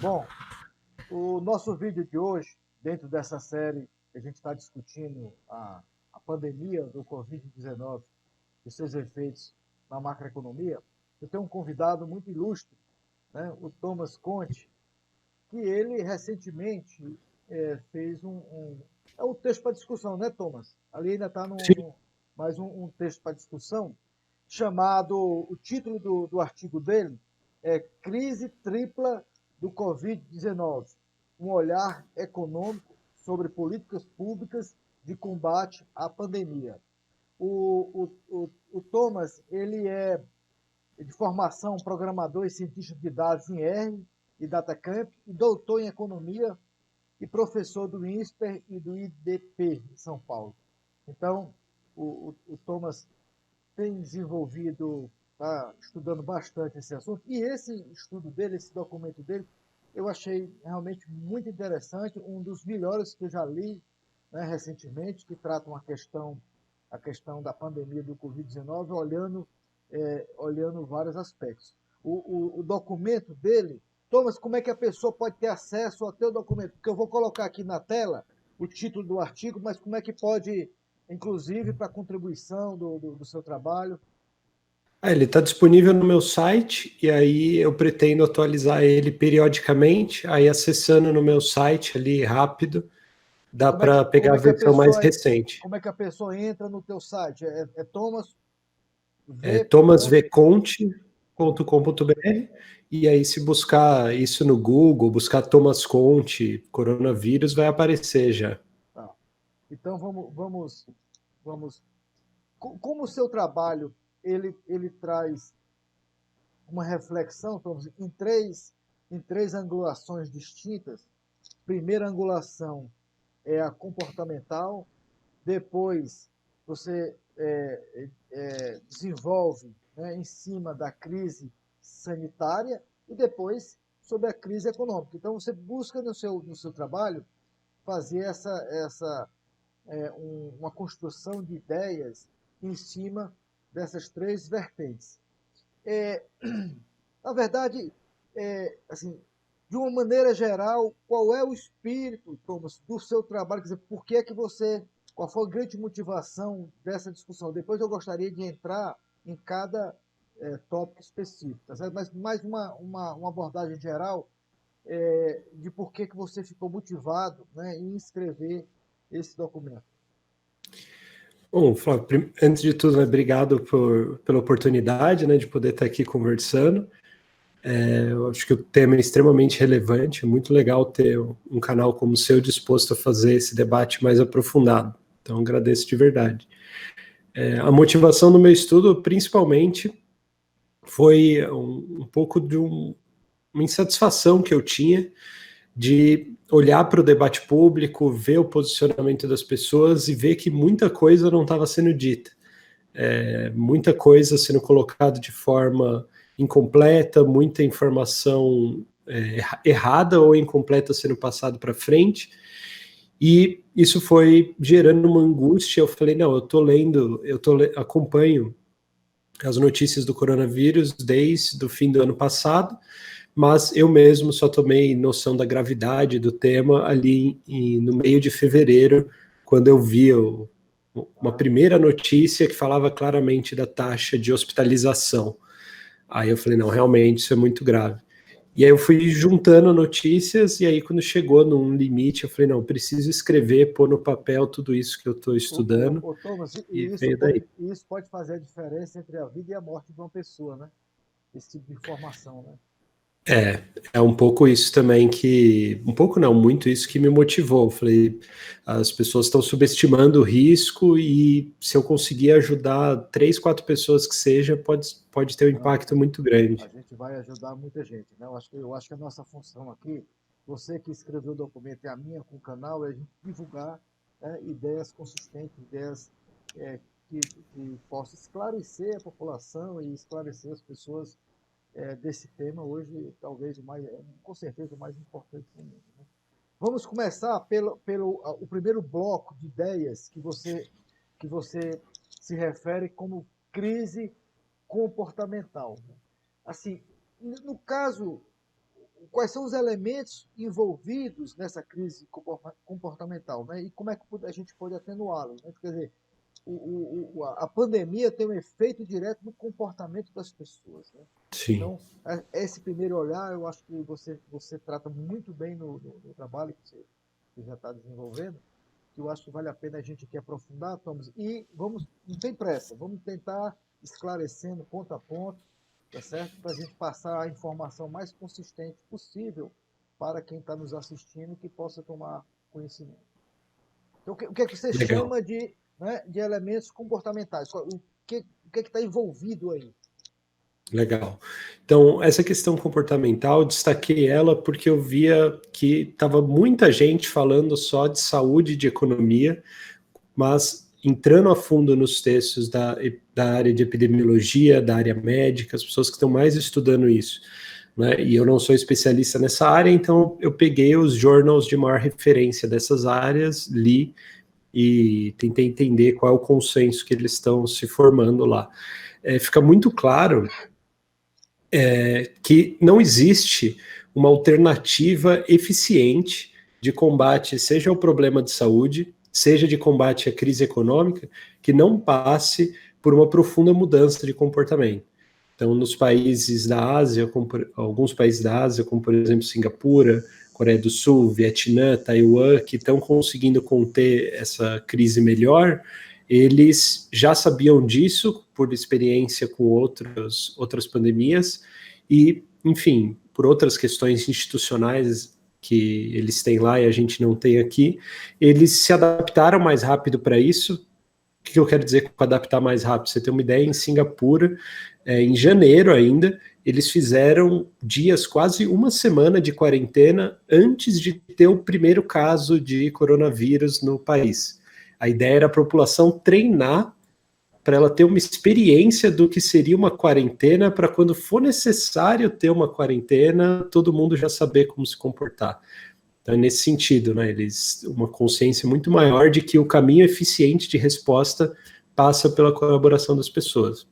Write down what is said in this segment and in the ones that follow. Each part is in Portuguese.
Bom, o nosso vídeo de hoje, dentro dessa série que a gente está discutindo a pandemia do Covid-19 e seus efeitos na macroeconomia, eu tenho um convidado muito ilustre, né, o Thomas Conte, que ele recentemente fez é um texto para discussão, né, Thomas? Ali ainda está Sim. mais um texto para discussão, chamado, o título do artigo dele é Crise Tripla do Covid-19, um olhar econômico sobre políticas públicas de combate à pandemia. O Thomas, ele é de formação programador e cientista de dados em R e Datacamp, e doutor em economia e professor do INSPER e do IDP em São Paulo. Então, o Thomas tem desenvolvido, está estudando bastante esse assunto, e esse estudo dele, esse documento dele, eu achei realmente muito interessante, um dos melhores que eu já li, né, recentemente, que tratam a questão da pandemia do Covid-19, olhando vários aspectos. O documento dele, Thomas, como é que a pessoa pode ter acesso ao teu documento? Porque eu vou colocar aqui na tela o título do artigo, mas como é que pode, inclusive, para a contribuição do seu trabalho? Ele está disponível no meu site e aí eu pretendo atualizar ele periodicamente. Aí acessando no meu site ali rápido, dá para pegar a versão mais recente. Como é que a pessoa entra no teu site? Thomas É V. thomasvconte.com.br e aí se buscar isso no Google, buscar Thomas Conte, coronavírus, vai aparecer já. Tá. Então vamos. Como o seu trabalho ele traz uma reflexão, Thomas, em três angulações distintas. Primeira angulação é a comportamental, depois você desenvolve, né, em cima da crise sanitária e depois sobre a crise econômica. Então você busca no seu trabalho fazer uma construção de ideias em cima dessas três vertentes. É, na verdade, assim, de uma maneira geral, qual é o espírito, Thomas, do seu trabalho? Quer dizer, por que é que você, qual foi a grande motivação dessa discussão? Depois eu gostaria de entrar em cada tópico específico, tá certo? Mas mais uma abordagem geral de por que que você ficou motivado, né, em escrever esse documento. Bom, Flávio, antes de tudo, né, obrigado pela oportunidade, né, de poder estar aqui conversando. Eu acho que o tema é extremamente relevante, é muito legal ter um canal como o seu disposto a fazer esse debate mais aprofundado. Então, agradeço de verdade. A motivação do meu estudo, principalmente, foi um pouco de uma insatisfação que eu tinha de olhar para o debate público, ver o posicionamento das pessoas e ver que muita coisa não estava sendo dita. Muita coisa sendo colocada de forma incompleta, muita informação errada ou incompleta sendo passada para frente. E isso foi gerando uma angústia. Eu falei, não, eu estou lendo, acompanho as notícias do coronavírus desde o fim do ano passado, mas eu mesmo só tomei noção da gravidade do tema ali no meio de fevereiro, quando eu vi uma primeira notícia que falava claramente da taxa de hospitalização. Aí eu falei, não, realmente isso é muito grave. E aí eu fui juntando notícias, e aí quando chegou num limite, eu falei, não, eu preciso escrever, pôr no papel tudo isso que eu estou estudando, Thomas, e veio daí. isso pode fazer a diferença entre a vida e a morte de uma pessoa, né? Esse tipo de informação, né? É um pouco isso também um pouco não, muito isso que me motivou. Eu falei, as pessoas estão subestimando o risco e se eu conseguir ajudar 3, 4 pessoas que seja, pode ter um Não, impacto muito grande. a gente vai ajudar muita gente, né? Eu acho que a nossa função aqui, você que escreveu o documento e a minha com o canal, é a gente divulgar, né, ideias consistentes, ideias é, que possam esclarecer a população e esclarecer as pessoas desse tema hoje, talvez com certeza o mais importante do mundo, né? Vamos começar pelo o primeiro bloco de ideias que você se refere como crise comportamental. Assim, no caso, quais são os elementos envolvidos nessa crise comportamental, né? E como é que a gente pode atenuá-los, né? Quer dizer, a pandemia tem um efeito direto no comportamento das pessoas, né? Sim, Então, esse primeiro olhar, eu acho que você trata muito bem no trabalho que já está desenvolvendo, que eu acho que vale a pena a gente aqui aprofundar, Thomas, e vamos, não tem pressa, vamos tentar esclarecendo ponto a ponto, tá certo? Para a gente passar a informação mais consistente possível para quem está nos assistindo que possa tomar conhecimento. Então, o que é que você legal. chama de, né, de elementos comportamentais? O que está envolvido aí? Legal. Então, essa questão comportamental, destaquei ela porque eu via que estava muita gente falando só de saúde e de economia, mas entrando a fundo nos textos da área de epidemiologia, da área médica, as pessoas que estão mais estudando isso, né? E eu não sou especialista nessa área, então eu peguei os journals de maior referência dessas áreas, li e tentei entender qual é o consenso que eles estão se formando lá. Fica muito claro que não existe uma alternativa eficiente de combate, seja ao problema de saúde, seja de combate à crise econômica, que não passe por uma profunda mudança de comportamento. Então, nos países da Ásia, alguns países da Ásia, como por exemplo Singapura, Coreia do Sul, Vietnã, Taiwan, que estão conseguindo conter essa crise melhor, eles já sabiam disso por experiência com outras pandemias e, enfim, por outras questões institucionais que eles têm lá e a gente não tem aqui, eles se adaptaram mais rápido para isso. O que eu quero dizer com adaptar mais rápido? Você tem uma ideia, em Singapura, em janeiro ainda, eles fizeram dias, quase uma semana de quarentena antes de ter o primeiro caso de coronavírus no país. A ideia era a população treinar para ela ter uma experiência do que seria uma quarentena, para quando for necessário ter uma quarentena, todo mundo já saber como se comportar. Então, é nesse sentido, né, eles uma consciência muito maior de que o caminho eficiente de resposta passa pela colaboração das pessoas.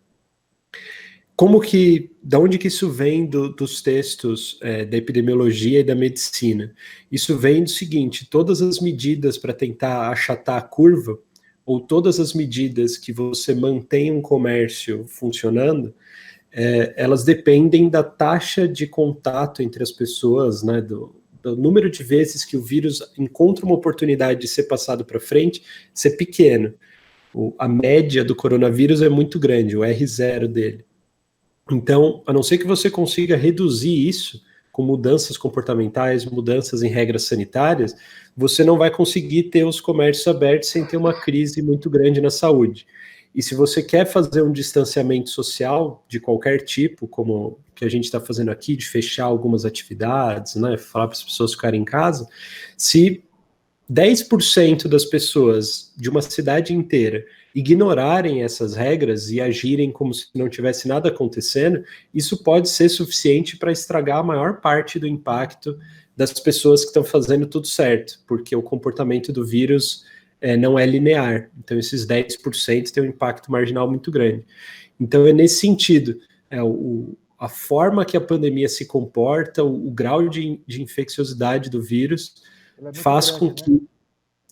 Da onde que isso vem dos textos da epidemiologia e da medicina? Isso vem do seguinte: todas as medidas para tentar achatar a curva, ou todas as medidas que você mantém um comércio funcionando, elas dependem da taxa de contato entre as pessoas, né, do número de vezes que o vírus encontra uma oportunidade de ser passado para frente, ser pequeno. A média do coronavírus é muito grande, o R0 dele. Então, a não ser que você consiga reduzir isso com mudanças comportamentais, mudanças em regras sanitárias, você não vai conseguir ter os comércios abertos sem ter uma crise muito grande na saúde. E se você quer fazer um distanciamento social de qualquer tipo, como que a gente está fazendo aqui, de fechar algumas atividades, né, falar para as pessoas ficarem em casa, se 10% das pessoas de uma cidade inteira ignorarem essas regras e agirem como se não tivesse nada acontecendo, isso pode ser suficiente para estragar a maior parte do impacto das pessoas que estão fazendo tudo certo, porque o comportamento do vírus não é linear. Então, esses 10% têm um impacto marginal muito grande. Então, é nesse sentido, a forma que a pandemia se comporta, o grau de infecciosidade do vírus, Ela é muito faz grande, com né? que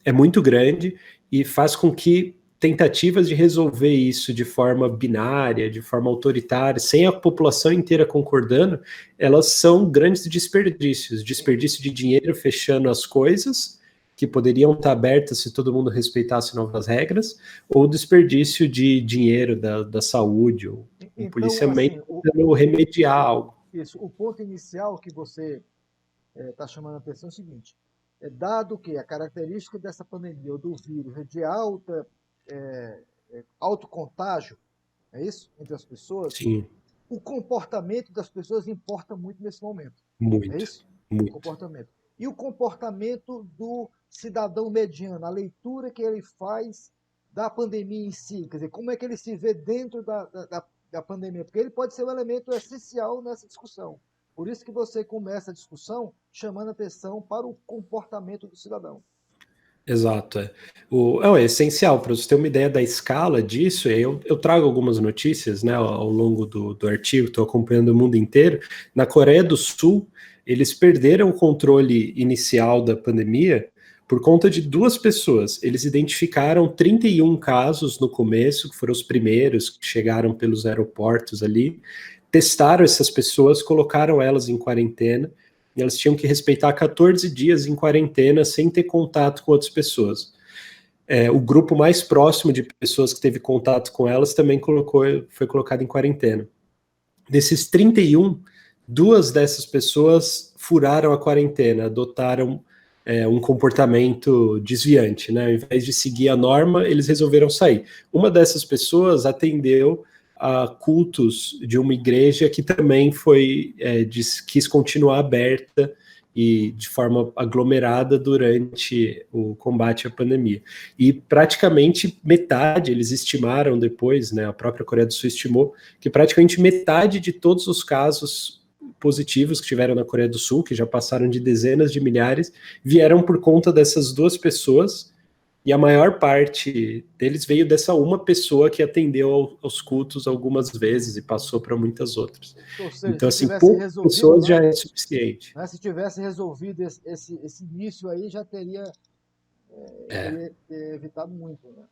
é muito grande e faz com que tentativas de resolver isso de forma binária, de forma autoritária, sem a população inteira concordando, elas são grandes desperdícios, desperdício de dinheiro fechando as coisas que poderiam estar abertas se todo mundo respeitasse novas regras, ou desperdício de dinheiro da saúde, ou um Então, policiamento assim, tentando remediar algo. o ponto inicial que você está chamando a atenção é o seguinte: dado que a característica dessa pandemia ou do vírus é de alto contágio, é isso? Entre as pessoas, Sim, o comportamento das pessoas importa muito nesse momento. É muito, isso? O muito. comportamento. E o comportamento do cidadão mediano, a leitura que ele faz da pandemia em si, quer dizer, como é que ele se vê dentro da pandemia, porque ele pode ser um elemento essencial nessa discussão. Por isso que você começa a discussão chamando atenção para o comportamento do cidadão. Exato. É essencial, para você ter uma ideia da escala disso, eu trago algumas notícias, né, ao longo do artigo, estou acompanhando o mundo inteiro. Na Coreia do Sul, eles perderam o controle inicial da pandemia por conta de duas pessoas. Eles identificaram 31 casos no começo, que foram os primeiros que chegaram pelos aeroportos ali, testaram essas pessoas, colocaram elas em quarentena, e elas tinham que respeitar 14 dias em quarentena sem ter contato com outras pessoas. O grupo mais próximo de pessoas que teve contato com elas também foi colocado em quarentena. Desses 31, duas dessas pessoas furaram a quarentena, adotaram um comportamento desviante, né? Ao invés de seguir a norma, eles resolveram sair. Uma dessas pessoas atendeu a cultos de uma igreja que também quis continuar aberta e de forma aglomerada durante o combate à pandemia. E praticamente metade, eles estimaram depois, né, a própria Coreia do Sul estimou, que praticamente metade de todos os casos positivos que tiveram na Coreia do Sul, que já passaram de dezenas de milhares, vieram por conta dessas duas pessoas, e a maior parte deles veio dessa uma pessoa que atendeu aos cultos algumas vezes e passou para muitas outras. Ou seja, então, se assim, poucas pessoas, né, já é suficiente. Né, se tivesse resolvido esse início aí, já teria evitado muito, né?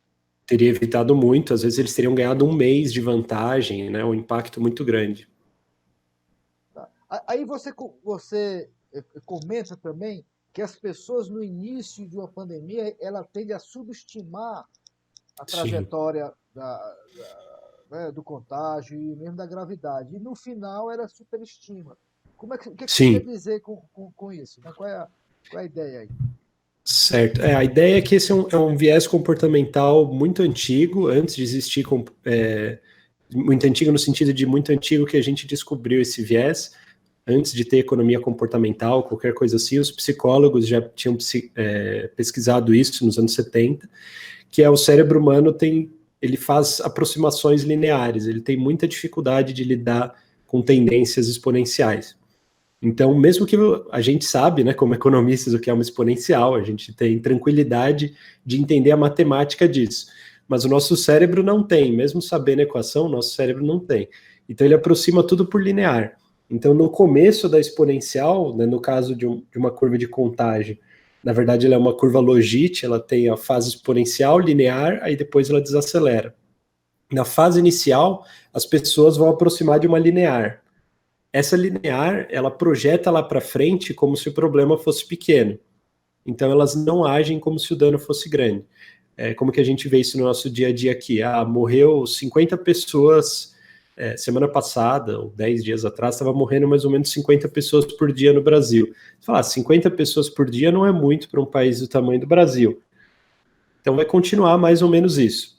Teria evitado muito, às vezes eles teriam ganhado um mês de vantagem, né? Um impacto muito grande. Tá. Aí você comenta também que as pessoas no início de uma pandemia, ela tende a subestimar a trajetória né, do contágio e mesmo da gravidade. E no final ela superestima. O que você quer dizer com isso? Qual é a ideia aí? Certo. A ideia é que esse é um viés comportamental muito antigo, antes de existir, muito antigo no sentido de muito antigo que a gente descobriu esse viés, antes de ter economia comportamental, qualquer coisa assim, os psicólogos já tinham pesquisado isso nos anos 70, que é o cérebro humano ele faz aproximações lineares, ele tem muita dificuldade de lidar com tendências exponenciais. Então, mesmo que a gente sabe, né, como economistas, o que é uma exponencial, a gente tem tranquilidade de entender a matemática disso, mas o nosso cérebro não tem, mesmo sabendo a equação, o nosso cérebro não tem. Então, ele aproxima tudo por linear. Então, no começo da exponencial, né, no caso de uma curva de contágio, na verdade, ela é uma curva logit, ela tem a fase exponencial, linear, aí depois ela desacelera. Na fase inicial, as pessoas vão aproximar de uma linear. Essa linear, ela projeta lá para frente como se o problema fosse pequeno. Então, elas não agem como se o dano fosse grande. Como que a gente vê isso no nosso dia a dia aqui? Morreu 50 pessoas semana passada, ou 10 dias atrás, estava morrendo mais ou menos 50 pessoas por dia no Brasil. Você fala, 50 pessoas por dia não é muito para um país do tamanho do Brasil. Então, vai continuar mais ou menos isso.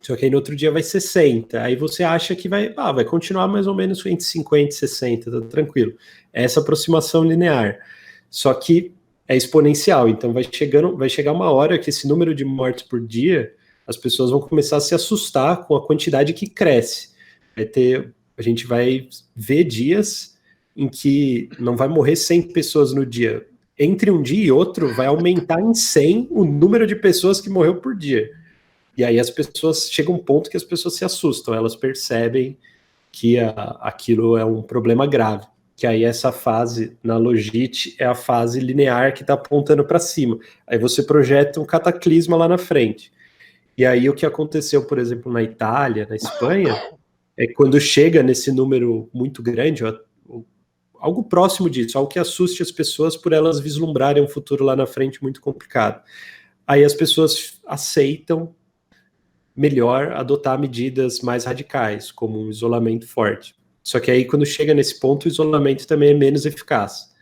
Só que aí no outro dia vai 60. Aí você acha que vai continuar mais ou menos entre 50 e 60, tá tranquilo. É essa aproximação linear. Só que é exponencial, então vai chegar uma hora que esse número de mortes por dia, as pessoas vão começar a se assustar com a quantidade que cresce. A gente vai ver dias em que não vai morrer 100 pessoas no dia. Entre um dia e outro, vai aumentar em 100 o número de pessoas que morreu por dia. E aí chega um ponto que as pessoas se assustam, elas percebem que aquilo é um problema grave. Que aí essa fase na logit é a fase linear que está apontando para cima. Aí você projeta um cataclisma lá na frente. E aí o que aconteceu, por exemplo, na Itália, na Espanha, é que quando chega nesse número muito grande, algo próximo disso, algo que assuste as pessoas por elas vislumbrarem um futuro lá na frente muito complicado. Aí as pessoas aceitam melhor adotar medidas mais radicais, como um isolamento forte. Só que aí, quando chega nesse ponto, o isolamento também é menos eficaz.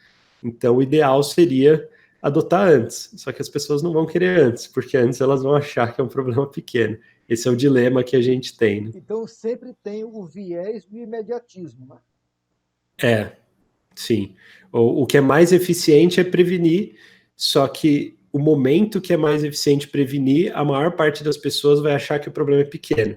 Então, o ideal seria adotar antes. Só que as pessoas não vão querer antes, porque antes elas vão achar que é um problema pequeno. Esse é o dilema que a gente tem. Né? Então, sempre tem o viés do imediatismo, né? Sim. O que é mais eficiente é prevenir, só que o momento que é mais eficiente prevenir, a maior parte das pessoas vai achar que o problema é pequeno.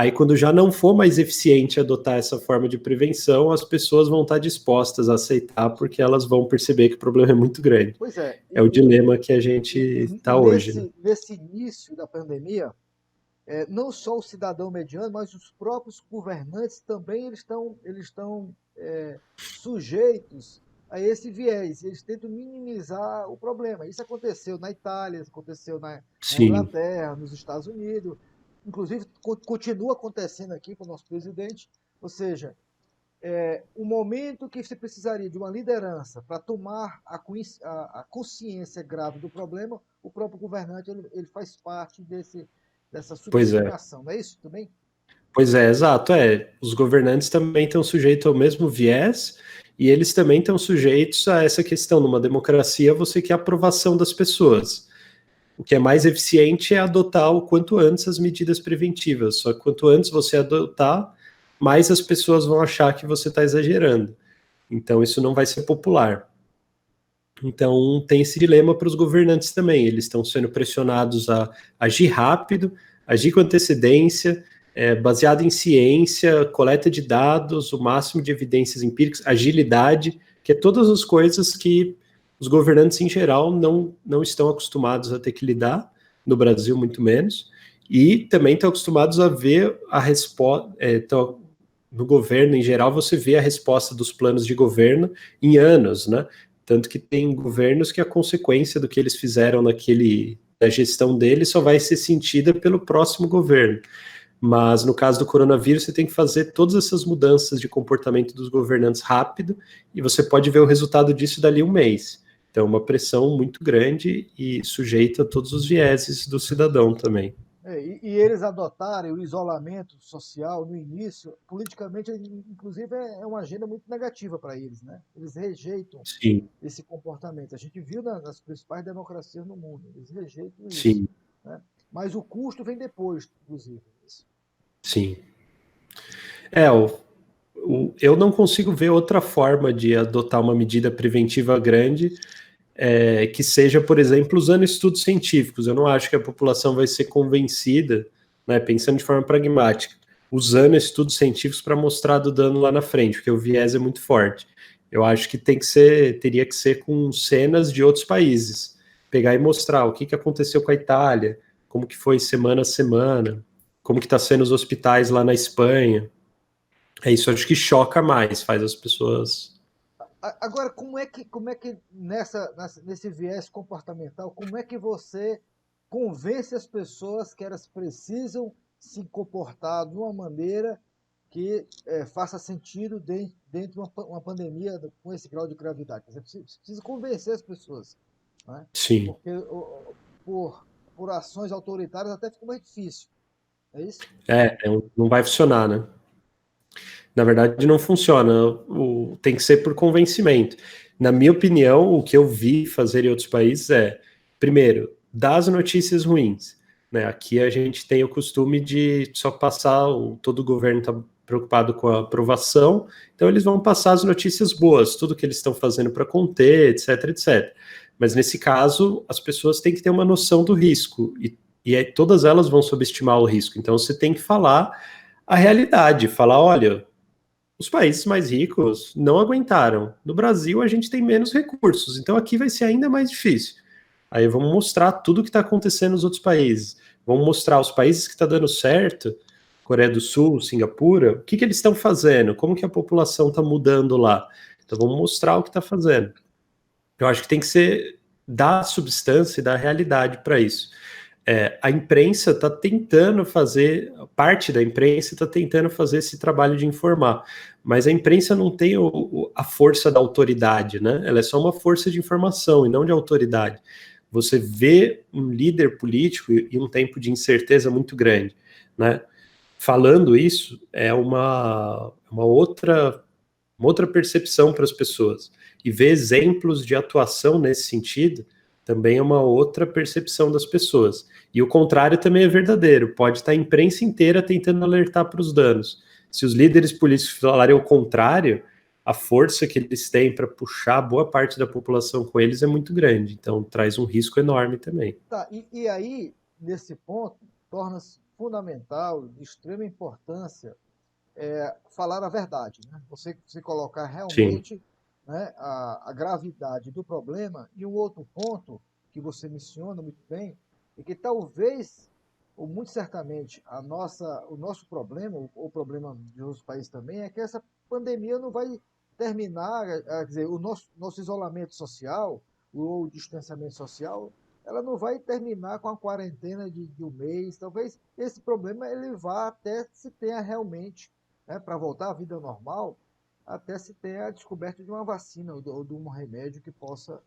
Aí, quando já não for mais eficiente adotar essa forma de prevenção, as pessoas vão estar dispostas a aceitar, porque elas vão perceber que o problema é muito grande. Pois é. É o dilema que a gente está hoje. Né? Nesse início da pandemia, não só o cidadão mediano, mas os próprios governantes também eles estão sujeitos a esse viés. Eles tentam minimizar o problema. Isso aconteceu na Itália, aconteceu na Inglaterra, nos Estados Unidos, inclusive continua acontecendo aqui com o nosso presidente. Ou seja, o momento que você precisaria de uma liderança para tomar a consciência grave do problema, o próprio governante ele faz parte dessa subestimação, não é isso também? Pois é, exato. Os governantes também estão sujeitos ao mesmo viés e eles também estão sujeitos a essa questão. Numa democracia, você quer a aprovação das pessoas. O que é mais eficiente é adotar o quanto antes as medidas preventivas. Só que quanto antes você adotar, mais as pessoas vão achar que você está exagerando. Então, isso não vai ser popular. Então, tem esse dilema para os governantes também. Eles estão sendo pressionados a agir rápido, agir com antecedência, baseado em ciência, coleta de dados, o máximo de evidências empíricas, agilidade, que é todas as coisas que os governantes, em geral, não estão acostumados a ter que lidar, no Brasil, muito menos, e também estão acostumados a ver a resposta. No governo, em geral, você vê a resposta dos planos de governo em anos, né? Tanto que tem governos que a consequência do que eles fizeram na gestão deles só vai ser sentida pelo próximo governo. Mas no caso do coronavírus, você tem que fazer todas essas mudanças de comportamento dos governantes rápido e você pode ver o resultado disso dali um mês. Então, uma pressão muito grande e sujeita a todos os vieses do cidadão também. E eles adotarem o isolamento social no início, politicamente, inclusive, é uma agenda muito negativa para eles, né? Eles rejeitam esse comportamento. A gente viu nas principais democracias no mundo, eles rejeitam isso. Sim. Né? Mas o custo vem depois, inclusive. Sim. Eu não consigo ver outra forma de adotar uma medida preventiva grande que seja, por exemplo, usando estudos científicos. Eu não acho que a população vai ser convencida, né, pensando de forma pragmática, usando estudos científicos para mostrar do dano lá na frente, porque o viés é muito forte. Eu acho que teria que ser com cenas de outros países. Pegar e mostrar o que aconteceu com a Itália, como que foi semana a semana, como que está sendo os hospitais lá na Espanha. Isso acho que choca mais, faz as pessoas... Agora, como é que nesse viés comportamental, como é que você convence as pessoas que elas precisam se comportar de uma maneira que faça sentido dentro de uma pandemia com esse grau de gravidade? Você precisa convencer as pessoas. Né? Sim. Porque por ações autoritárias até fica mais difícil. É isso? Não vai funcionar, né? Na verdade, não funciona. Tem que ser por convencimento. Na minha opinião, o que eu vi fazer em outros países primeiro, dar as notícias ruins. Né? Aqui a gente tem o costume de só passar, todo o governo está preocupado com a aprovação, então eles vão passar as notícias boas, tudo que eles estão fazendo para conter, etc, etc. Mas nesse caso, as pessoas têm que ter uma noção do risco, e todas elas vão subestimar o risco. Então você tem que falar a realidade, falar, olha, os países mais ricos não aguentaram. No Brasil, a gente tem menos recursos, então aqui vai ser ainda mais difícil. Aí vamos mostrar tudo o que está acontecendo nos outros países. Vamos mostrar os países que está dando certo, Coreia do Sul, Singapura, o que eles estão fazendo, como que a população está mudando lá. Então vamos mostrar o que está fazendo. Eu acho que tem que ser dar substância e dar realidade para isso. A imprensa está tentando fazer, parte da imprensa está tentando fazer esse trabalho de informar, mas a imprensa não tem a força da autoridade, né? Ela é só uma força de informação e não de autoridade. Você vê um líder político e um tempo de incerteza muito grande, né? Falando isso, é uma outra percepção para as pessoas. E ver exemplos de atuação nesse sentido também é uma outra percepção das pessoas. E o contrário também é verdadeiro. Pode estar a imprensa inteira tentando alertar para os danos. Se os líderes políticos falarem o contrário, a força que eles têm para puxar boa parte da população com eles é muito grande. Então, traz um risco enorme também. Tá, e aí, nesse ponto, fundamental, de extrema importância, falar a verdade, né? Você colocar Sim, realmente, né, a gravidade do problema. E um outro ponto que você menciona muito bem é que talvez, ou muito certamente, o nosso problema, o problema de outros países também, é que essa pandemia não vai terminar, quer dizer, o nosso isolamento social, ou o distanciamento social, ela não vai terminar com a quarentena de um mês. Talvez esse problema ele vá até se tenha realmente, né, para voltar à vida normal, até se tenha a descoberta de uma vacina ou de um remédio que possa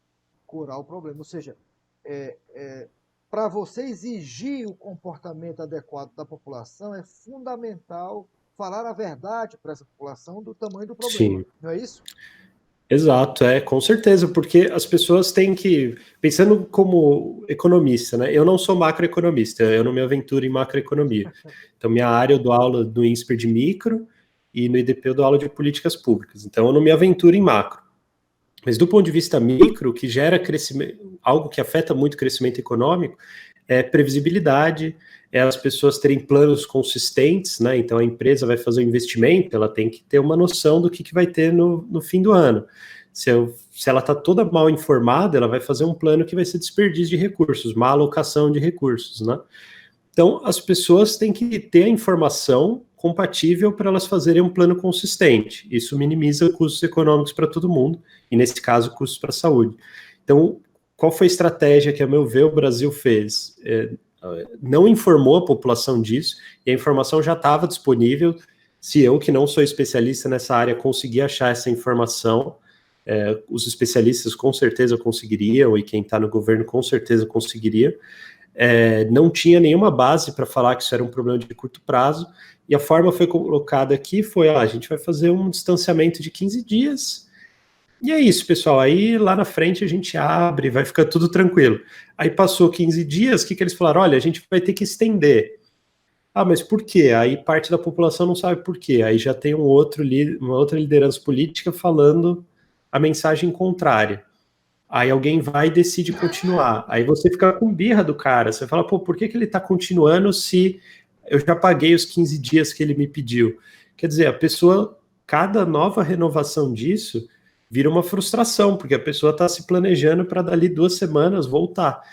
curar o problema. Ou seja, para você exigir o comportamento adequado da população, é fundamental falar a verdade para essa população do tamanho do problema. sim. Não é isso? Exato, com certeza, porque as pessoas têm que, pensando como economista, né? Eu não sou macroeconomista, eu não me aventuro em macroeconomia. Então, minha área eu dou aula no INSPER de micro e no IDP eu dou aula de políticas públicas. Então, eu não me aventuro em macro. Mas do ponto de vista micro, que gera crescimento, algo que afeta muito o crescimento econômico, é previsibilidade, é as pessoas terem planos consistentes, né? Então a empresa vai fazer um investimento, ela tem que ter uma noção do que vai ter no fim do ano. Se ela está toda mal informada, ela vai fazer um plano que vai ser desperdício de recursos, má alocação de recursos, né? Então as pessoas têm que ter a informação compatível para elas fazerem um plano consistente. Isso minimiza custos econômicos para todo mundo, e nesse caso, custos para a saúde. Então, qual foi a estratégia que, a meu ver, o Brasil fez? Não informou a população disso, e a informação já estava disponível. Se eu, que não sou especialista nessa área, conseguir achar essa informação, os especialistas com certeza conseguiriam, e quem está no governo com certeza conseguiria. Não tinha nenhuma base para falar que isso era um problema de curto prazo, e a forma foi colocada aqui foi, a gente vai fazer um distanciamento de 15 dias, e é isso, pessoal, aí lá na frente a gente abre, vai ficar tudo tranquilo. Aí passou 15 dias, o que eles falaram? Olha, a gente vai ter que estender. Ah, mas por quê? Aí parte da população não sabe por quê, aí já tem uma outra liderança política falando a mensagem contrária. Aí alguém vai e decide continuar. Aí você fica com birra do cara. Você fala, pô, por que ele tá continuando se eu já paguei os 15 dias que ele me pediu? Quer dizer, a pessoa, cada nova renovação disso vira uma frustração, porque a pessoa está se planejando para dali 2 semanas voltar.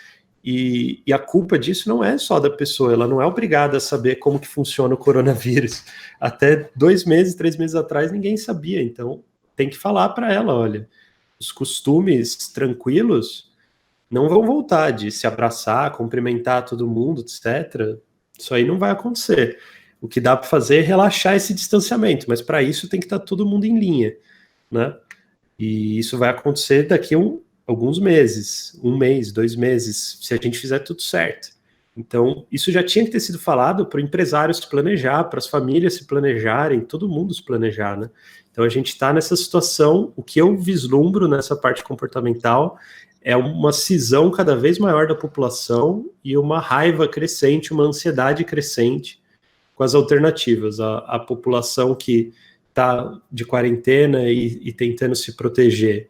E a culpa disso não é só da pessoa, ela não é obrigada a saber como que funciona o coronavírus. Até 2 meses, 3 meses atrás, ninguém sabia. Então, tem que falar para ela, olha, os costumes tranquilos não vão voltar de se abraçar, cumprimentar todo mundo, etc. Isso aí não vai acontecer. O que dá para fazer é relaxar esse distanciamento, mas para isso tem que estar todo mundo em linha, né? E isso vai acontecer daqui a alguns meses, 1 mês, 2 meses, se a gente fizer tudo certo. Então, isso já tinha que ter sido falado para o empresário se planejar, para as famílias se planejarem, todo mundo se planejar, né? Então, a gente está nessa situação, o que eu vislumbro nessa parte comportamental é uma cisão cada vez maior da população e uma raiva crescente, uma ansiedade crescente com as alternativas. A população que está de quarentena e tentando se proteger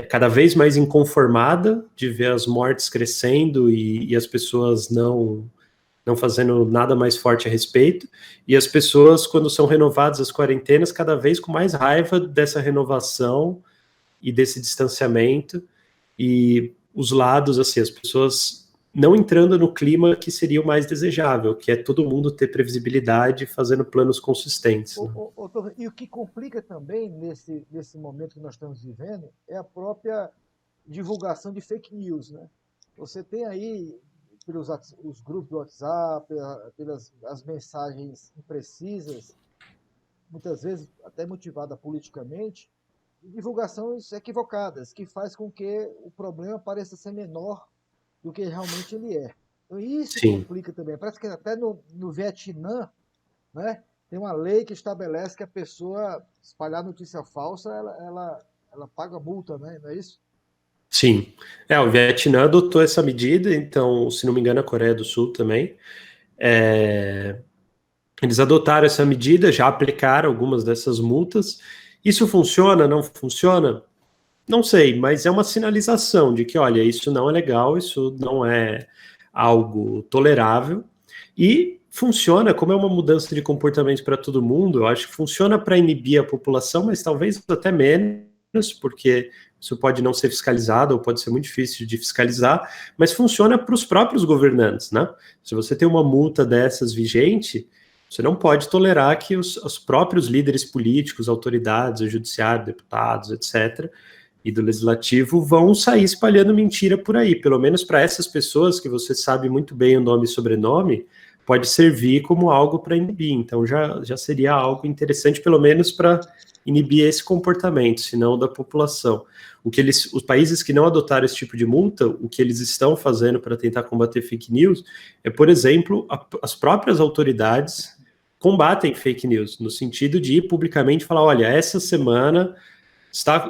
cada vez mais inconformada de ver as mortes crescendo e as pessoas não fazendo nada mais forte a respeito, e as pessoas, quando são renovadas as quarentenas, cada vez com mais raiva dessa renovação e desse distanciamento, e os lados, assim, as pessoas não entrando no clima que seria o mais desejável, que é todo mundo ter previsibilidade fazendo planos consistentes. Né? E o que complica também nesse momento que nós estamos vivendo é a própria divulgação de fake news, né? Você tem aí pelos os grupos do WhatsApp, pelas as mensagens imprecisas, muitas vezes até motivada politicamente, divulgações equivocadas, que faz com que o problema pareça ser menor do que realmente ele é. Então, isso Sim. complica também. Parece que até no Vietnã, né, tem uma lei que estabelece que a pessoa espalhar notícia falsa, ela paga multa, né? Não é isso? Sim. O Vietnã adotou essa medida, então, se não me engano, a Coreia do Sul também. Eles adotaram essa medida, já aplicaram algumas dessas multas. Isso funciona? Não funciona? Não sei, mas é uma sinalização de que, olha, isso não é legal, isso não é algo tolerável. E funciona, como é uma mudança de comportamento para todo mundo, eu acho que funciona para inibir a população, mas talvez até menos, porque isso pode não ser fiscalizado ou pode ser muito difícil de fiscalizar, mas funciona para os próprios governantes, né? Se você tem uma multa dessas vigente, você não pode tolerar que os próprios líderes políticos, autoridades, o judiciário, deputados, etc., e do legislativo vão sair espalhando mentira por aí. Pelo menos para essas pessoas que você sabe muito bem o nome e sobrenome, pode servir como algo para inibir. Então já seria algo interessante, pelo menos para inibir esse comportamento, se não da população. Os países que não adotaram esse tipo de multa, o que eles estão fazendo para tentar combater fake news é, por exemplo, as próprias autoridades combatem fake news, no sentido de ir publicamente falar, olha, essa semana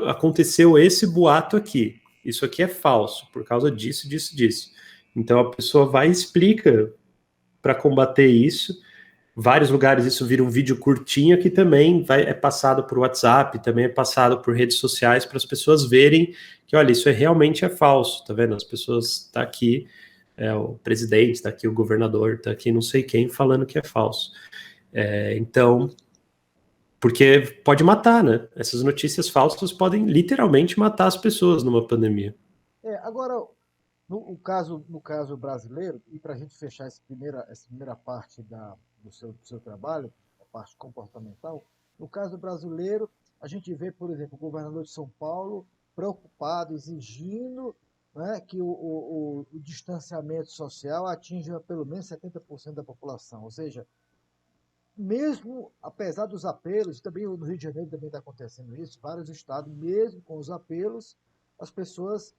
aconteceu esse boato aqui, isso aqui é falso, por causa disso, disso, disso. Então a pessoa vai e explica para combater isso. Vários lugares isso vira um vídeo curtinho que também é passado por WhatsApp, também é passado por redes sociais para as pessoas verem que, olha, isso realmente é falso, tá vendo? As pessoas, tá aqui o presidente, tá aqui o governador, tá aqui não sei quem falando que é falso. Então, porque pode matar, né? Essas notícias falsas podem literalmente matar as pessoas numa pandemia. Agora, no caso brasileiro, e para a gente fechar essa primeira parte do seu trabalho, a parte comportamental, no caso brasileiro, a gente vê, por exemplo, o governador de São Paulo preocupado, exigindo, né, que o distanciamento social atinja pelo menos 70% da população. Ou seja, mesmo apesar dos apelos, também no Rio de Janeiro também está acontecendo isso, vários estados, mesmo com os apelos, as pessoas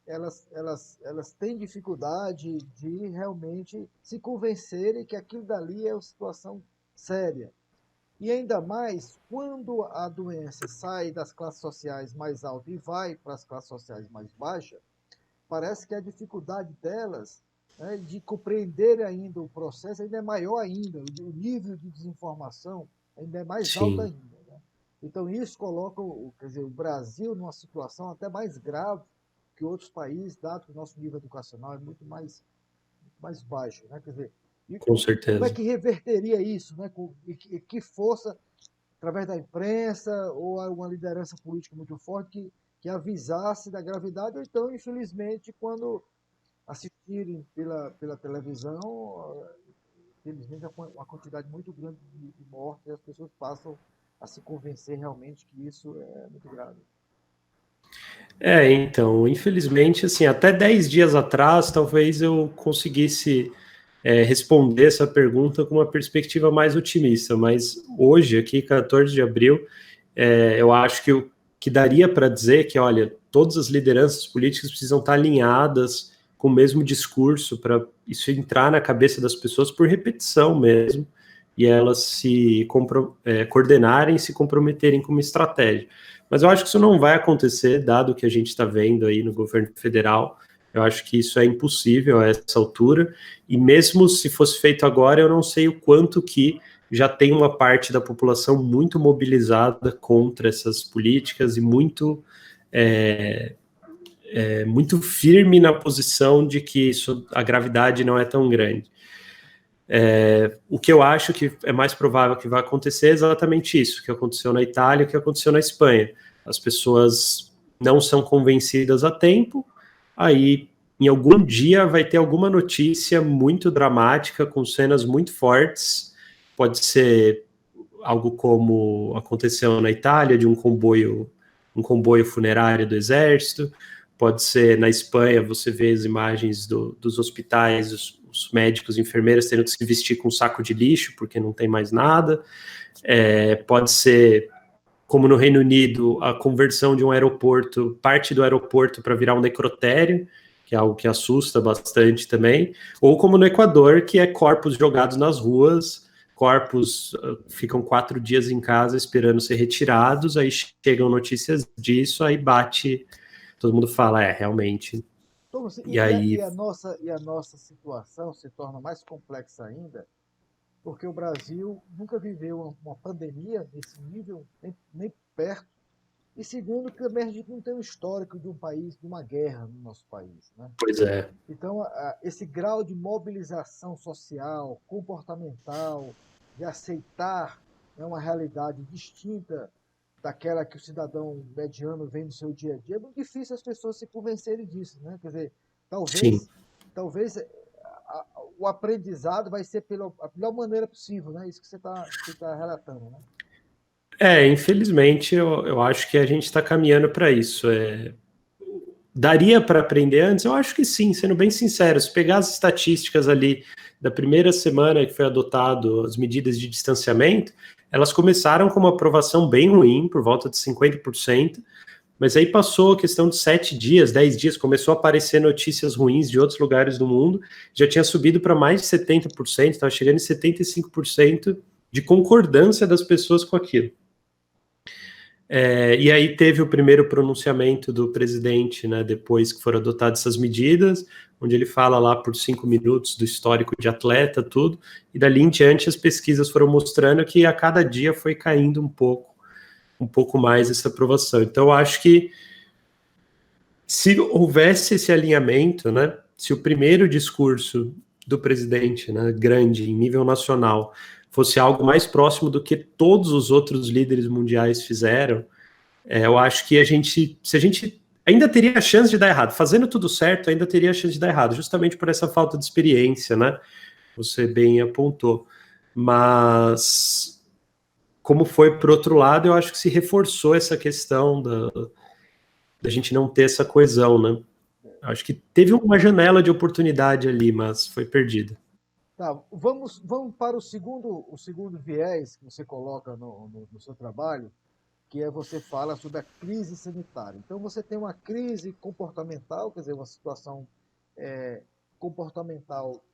elas têm dificuldade de realmente se convencerem que aquilo dali é uma situação séria. E ainda mais quando a doença sai das classes sociais mais altas e vai para as classes sociais mais baixas, parece que a dificuldade delas, né, de compreender ainda o processo ainda é maior ainda, o nível de desinformação ainda é mais alto Sim, ainda. Né? Então isso coloca quer dizer, o Brasil numa situação até mais grave que outros países, dado que o nosso nível educacional é mais baixo. Né? Quer dizer, com como é certeza. que reverteria isso? Né? Que força, através da imprensa ou uma liderança política muito forte, que avisasse da gravidade, ou então, infelizmente, quando assistirem pela televisão, infelizmente, uma quantidade muito grande de mortes e as pessoas passam a se convencer realmente que isso é muito grave. Então, infelizmente, assim, até 10 dias atrás, talvez eu conseguisse responder essa pergunta com uma perspectiva mais otimista, mas hoje, aqui, 14 de abril, eu acho que o que daria para dizer que, olha, todas as lideranças políticas precisam estar alinhadas com o mesmo discurso para isso entrar na cabeça das pessoas por repetição mesmo, e elas coordenarem e se comprometerem com uma estratégia. Mas eu acho que isso não vai acontecer, dado o que a gente está vendo aí no governo federal. Eu acho que isso é impossível a essa altura, e mesmo se fosse feito agora, eu não sei o quanto que já tem uma parte da população muito mobilizada contra essas políticas e muito firme na posição de que a gravidade não é tão grande. O que eu acho que é mais provável que vai acontecer é exatamente isso, que aconteceu na Itália, que aconteceu na Espanha. As pessoas não são convencidas a tempo, aí em algum dia vai ter alguma notícia muito dramática, com cenas muito fortes, pode ser algo como aconteceu na Itália, de um comboio funerário do exército, pode ser na Espanha, você vê as imagens dos hospitais, os médicos, enfermeiras tendo que se vestir com um saco de lixo, porque não tem mais nada, pode ser, como no Reino Unido, a conversão de um aeroporto, parte do aeroporto para virar um necrotério, que é algo que assusta bastante também, ou como no Equador, que é corpos jogados nas ruas, corpos ficam 4 dias em casa esperando ser retirados, aí chegam notícias disso, aí bate, todo mundo fala, realmente. Então, E aí, e a nossa situação se torna mais complexa ainda, porque o Brasil nunca viveu uma pandemia nesse nível, nem perto, E segundo, que também a gente não tem um histórico de um país, de uma guerra no nosso país, né? Pois é. Então, esse grau de mobilização social, comportamental, de aceitar, né, uma realidade distinta daquela que o cidadão mediano vem no seu dia a dia, é muito difícil as pessoas se convencerem disso, né? Quer dizer, Sim. talvez o aprendizado vai ser pela a melhor maneira possível, né? Isso que você tá relatando, né? Infelizmente, eu acho que a gente está caminhando para isso. Daria para aprender antes? Eu acho que sim, sendo bem sincero. Se pegar as estatísticas ali da primeira semana que foi adotado as medidas de distanciamento, elas começaram com uma aprovação bem ruim, por volta de 50%, mas aí passou a questão de 7 dias, 10 dias, começou a aparecer notícias ruins de outros lugares do mundo, já tinha subido para mais de 70%, estava chegando em 75% de concordância das pessoas com aquilo. E aí teve o primeiro pronunciamento do presidente, né, depois que foram adotadas essas medidas, onde ele fala lá por 5 minutos do histórico de atleta, tudo, e dali em diante as pesquisas foram mostrando que a cada dia foi caindo um pouco mais essa aprovação. Então eu acho que se houvesse esse alinhamento, né, se o primeiro discurso do presidente, né, grande, em nível nacional, fosse algo mais próximo do que todos os outros líderes mundiais fizeram, eu acho que se a gente ainda teria a chance de dar errado, fazendo tudo certo, ainda teria a chance de dar errado, justamente por essa falta de experiência, né? Você bem apontou. Mas, como foi por outro lado, eu acho que se reforçou essa questão da gente não ter essa coesão, né? Acho que teve uma janela de oportunidade ali, mas foi perdida. Tá, vamos para o segundo viés que você coloca no seu trabalho, que é você fala sobre a crise sanitária. Então, você tem uma crise comportamental, quer dizer, uma situação comportamental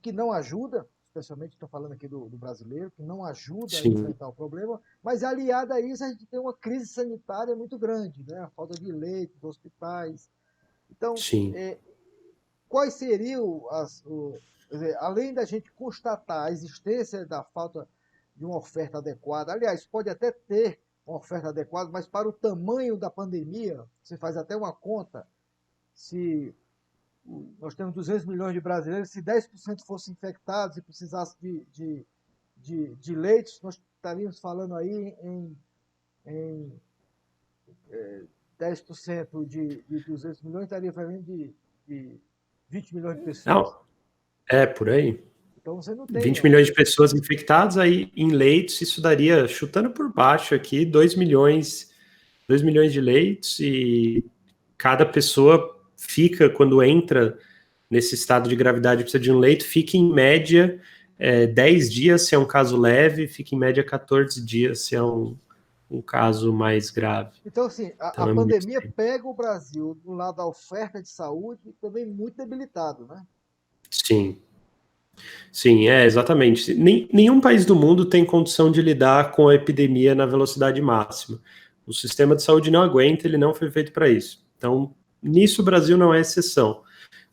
que não ajuda, especialmente estou falando aqui do brasileiro, que não ajuda a Sim, enfrentar o problema, mas aliada a isso, a gente tem uma crise sanitária muito grande, né? A falta de leitos, hospitais. Então, sim. quais seriam quer dizer, além da gente constatar a existência da falta de uma oferta adequada, aliás, pode até ter uma oferta adequada, mas para o tamanho da pandemia, você faz até uma conta, se nós temos 200 milhões de brasileiros, se 10% fossem infectados e precisasse de leitos, nós estaríamos falando aí em 10% de 200 milhões, estaria falando de 20 milhões de pessoas. Não, por aí. Então você não tem. 20 milhões de pessoas infectadas, aí em leitos, isso daria, chutando por baixo aqui, 2 milhões de leitos, e cada pessoa fica, quando entra nesse estado de gravidade, precisa de um leito, fica em média 10 dias se é um caso leve, fica em média 14 dias se é um caso mais grave. Então, assim, a Então, pandemia pega o Brasil do lado da oferta de saúde também muito debilitado, né? sim. Sim, exatamente. Nenhum país do mundo tem condição de lidar com a epidemia na velocidade máxima. O sistema de saúde não aguenta, ele não foi feito para isso. Então, nisso o Brasil não é exceção.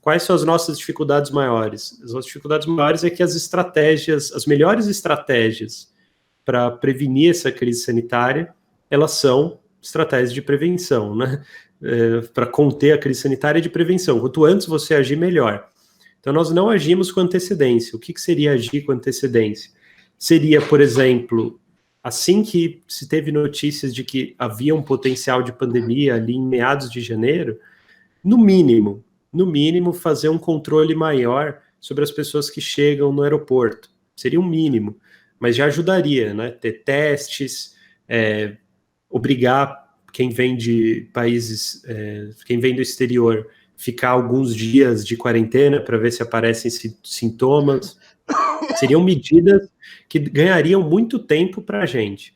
Quais são as nossas dificuldades maiores? As nossas dificuldades maiores é que as melhores estratégias para prevenir essa crise sanitária, elas são estratégias de prevenção, né? Para conter a crise sanitária de prevenção. Quanto antes você agir, melhor. Então, nós não agimos com antecedência. O que seria agir com antecedência? Seria, por exemplo, assim que se teve notícias de que havia um potencial de pandemia ali em meados de janeiro, no mínimo, fazer um controle maior sobre as pessoas que chegam no aeroporto. Seria um mínimo, mas já ajudaria, né? Ter testes, obrigar quem vem de países, quem vem do exterior, ficar alguns dias de quarentena para ver se aparecem sintomas. Seriam medidas que ganhariam muito tempo para a gente.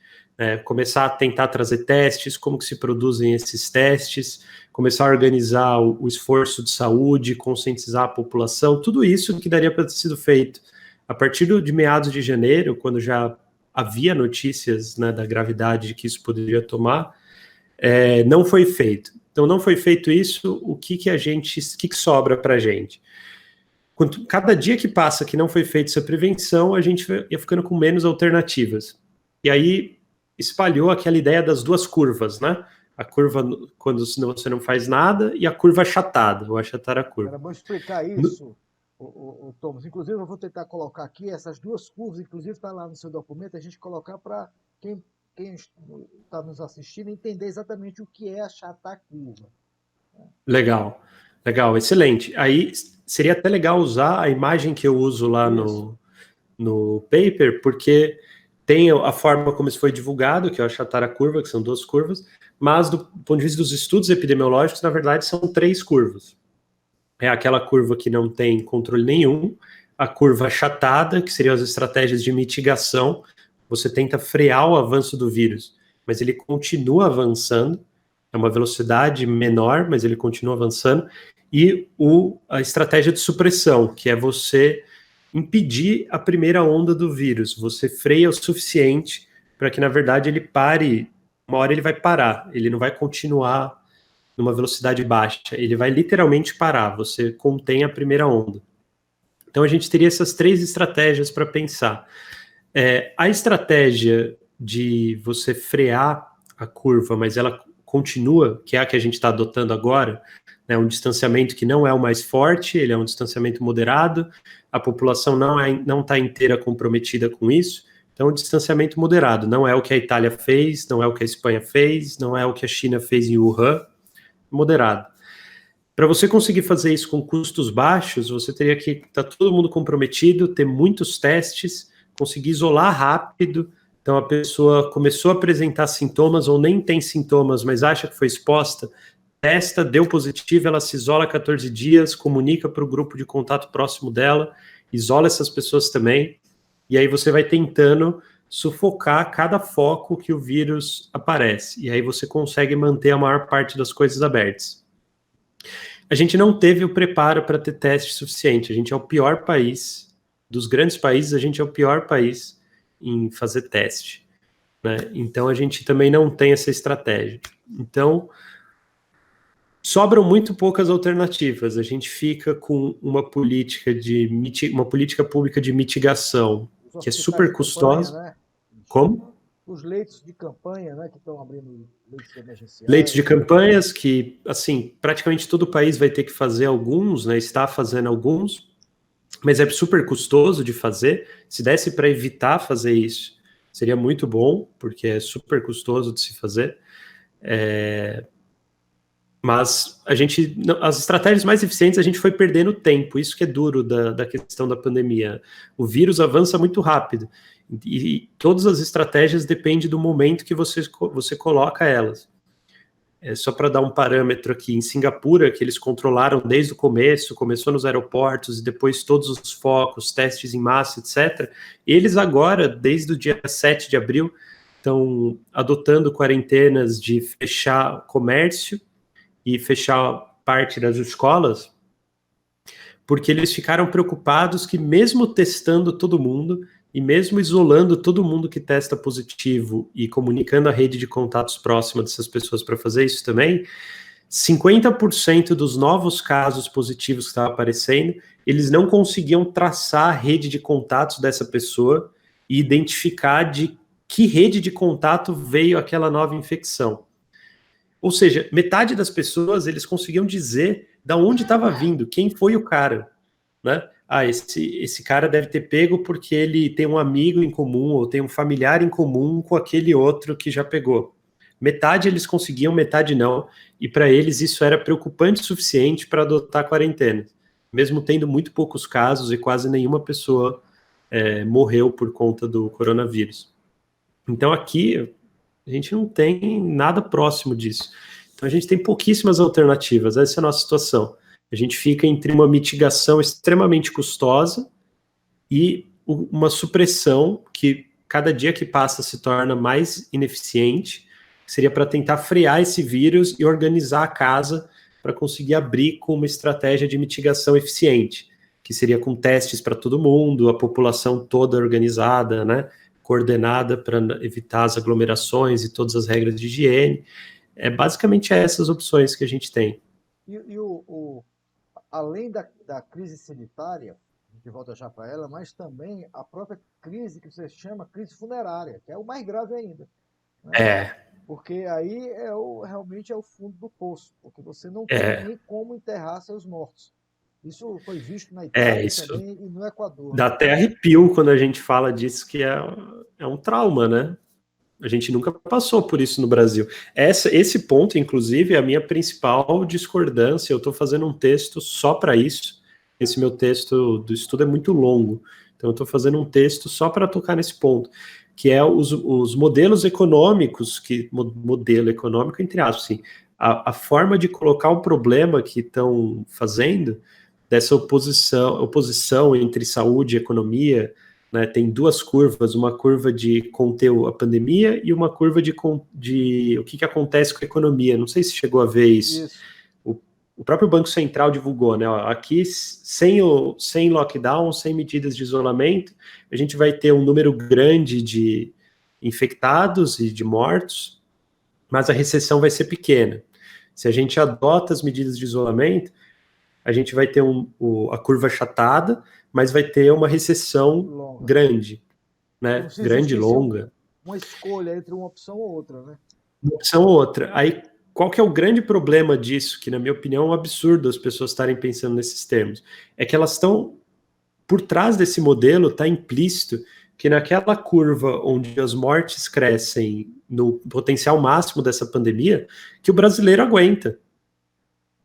Começar a tentar trazer testes, como que se produzem esses testes, começar a organizar o esforço de saúde, conscientizar a população, tudo isso que daria para ter sido feito a partir de meados de janeiro, quando já havia notícias, né, da gravidade que isso poderia tomar, não foi feito. Então, não foi feito isso, o que sobra para a gente? Cada dia que passa que não foi feita essa prevenção, a gente ia ficando com menos alternativas. E aí espalhou aquela ideia das duas curvas, né? a curva quando você não faz nada e a curva achatada, ou achatar a curva. Era bom explicar isso, o Thomas. Inclusive, eu vou tentar colocar aqui essas duas curvas, inclusive está lá no seu documento, a gente colocar para quem está nos assistindo entender exatamente o que é achatar a curva. Legal, legal, excelente. Aí seria até legal usar a imagem que eu uso lá no paper, porque tem a forma como isso foi divulgado, que é o achatar a curva, que são duas curvas, mas do ponto de vista dos estudos epidemiológicos, na verdade, são três curvas. É aquela curva que não tem controle nenhum, a curva achatada, que seriam as estratégias de mitigação, você tenta frear o avanço do vírus, mas ele continua avançando, é uma velocidade menor, mas ele continua avançando, e a estratégia de supressão, que é você impedir a primeira onda do vírus, você freia o suficiente para que, na verdade, ele pare, uma hora ele vai parar, ele não vai continuar numa velocidade baixa, ele vai literalmente parar, você contém a primeira onda. Então a gente teria essas três estratégias para pensar. A estratégia de você frear a curva, mas ela continua, que é a que a gente está adotando agora, né, um distanciamento que não é o mais forte, ele é um distanciamento moderado, a população não está inteira comprometida com isso, então um distanciamento moderado, não é o que a Itália fez, não é o que a Espanha fez, não é o que a China fez em Wuhan, moderado. Para você conseguir fazer isso com custos baixos, você teria que estar todo mundo comprometido, ter muitos testes, conseguir isolar rápido. Então a pessoa começou a apresentar sintomas ou nem tem sintomas, mas acha que foi exposta, testa, deu positivo, ela se isola 14 dias, comunica para o grupo de contato próximo dela, isola essas pessoas também, e aí você vai tentando sufocar cada foco que o vírus aparece, e aí você consegue manter a maior parte das coisas abertas. A gente não teve o preparo para ter teste suficiente, a gente é o pior país, dos grandes países, a gente é o pior país em fazer teste, né? Então a gente também não tem essa estratégia. Então, sobram muito poucas alternativas. A gente fica com uma política pública de mitigação que é super custosa. Né? Como? Os leitos de campanha, né, que estão abrindo leitos emergenciais. Leitos de campanhas que, assim, praticamente todo o país vai ter que fazer alguns, né? Está fazendo alguns, mas é super custoso de fazer. Se desse para evitar fazer isso, seria muito bom, porque é super custoso de se fazer. Mas as estratégias mais eficientes a gente foi perdendo tempo, isso que é duro da questão da pandemia. O vírus avança muito rápido e todas as estratégias dependem do momento que você coloca elas. Só para dar um parâmetro aqui, em Singapura, que eles controlaram desde o começo, começou nos aeroportos e depois todos os focos, testes em massa, etc. Eles agora, desde o dia 7 de abril, estão adotando quarentenas de fechar comércio e fechar parte das escolas, porque eles ficaram preocupados que mesmo testando todo mundo e mesmo isolando todo mundo que testa positivo e comunicando a rede de contatos próxima dessas pessoas para fazer isso também, 50% dos novos casos positivos que estavam aparecendo, eles não conseguiam traçar a rede de contatos dessa pessoa e identificar de que rede de contato veio aquela nova infecção. Ou seja, metade das pessoas, eles conseguiam dizer da onde estava vindo, quem foi o cara, né? Ah, esse cara deve ter pego porque ele tem um amigo em comum ou tem um familiar em comum com aquele outro que já pegou. Metade eles conseguiam, metade não, e para eles isso era preocupante o suficiente para adotar a quarentena, mesmo tendo muito poucos casos e quase nenhuma pessoa morreu por conta do coronavírus. Então aqui a gente não tem nada próximo disso. Então a gente tem pouquíssimas alternativas, essa é a nossa situação. A gente fica entre uma mitigação extremamente custosa e uma supressão que cada dia que passa se torna mais ineficiente, que seria para tentar frear esse vírus e organizar a casa para conseguir abrir com uma estratégia de mitigação eficiente, que seria com testes para todo mundo, a população toda organizada, né? Coordenada para evitar as aglomerações e todas as regras de higiene. Basicamente essas opções que a gente tem. Além da crise sanitária, a gente volta já para ela, mas também a própria crise que você chama crise funerária, que é o mais grave ainda. Né? porque aí realmente é o fundo do poço, porque você não tem É, nem como enterrar seus mortos. Isso foi visto na é Itália isso. também e no Equador, Dá né? até arrepio quando a gente fala disso, que é um trauma, né? A gente nunca passou por isso no Brasil. Esse ponto, inclusive, é a minha principal discordância. Eu estou fazendo um texto só para isso. Esse meu texto do estudo é muito longo. Então, eu estou fazendo um texto só para tocar nesse ponto, que é os modelos econômicos, modelo econômico, entre aspas, assim, a forma de colocar um problema que estão fazendo, dessa oposição entre saúde e economia, né, tem duas curvas, uma curva de conter a pandemia e uma curva de o que acontece com a economia. Não sei se chegou a ver isso. Isso. O, o próprio Banco Central divulgou, né? Ó, aqui, sem lockdown, sem medidas de isolamento, a gente vai ter um número grande de infectados e de mortos, mas a recessão vai ser pequena. Se a gente adota as medidas de isolamento, a gente vai ter a curva achatada, mas vai ter uma recessão Longa. grande, Como né? se Grande, existisse longa, uma escolha entre uma opção ou outra, né? uma opção ou outra. Aí, qual que é o grande problema disso, que na minha opinião é um absurdo as pessoas estarem pensando nesses termos? É que elas estão, por trás desse modelo, está implícito que naquela curva onde as mortes crescem no potencial máximo dessa pandemia, que o brasileiro aguenta.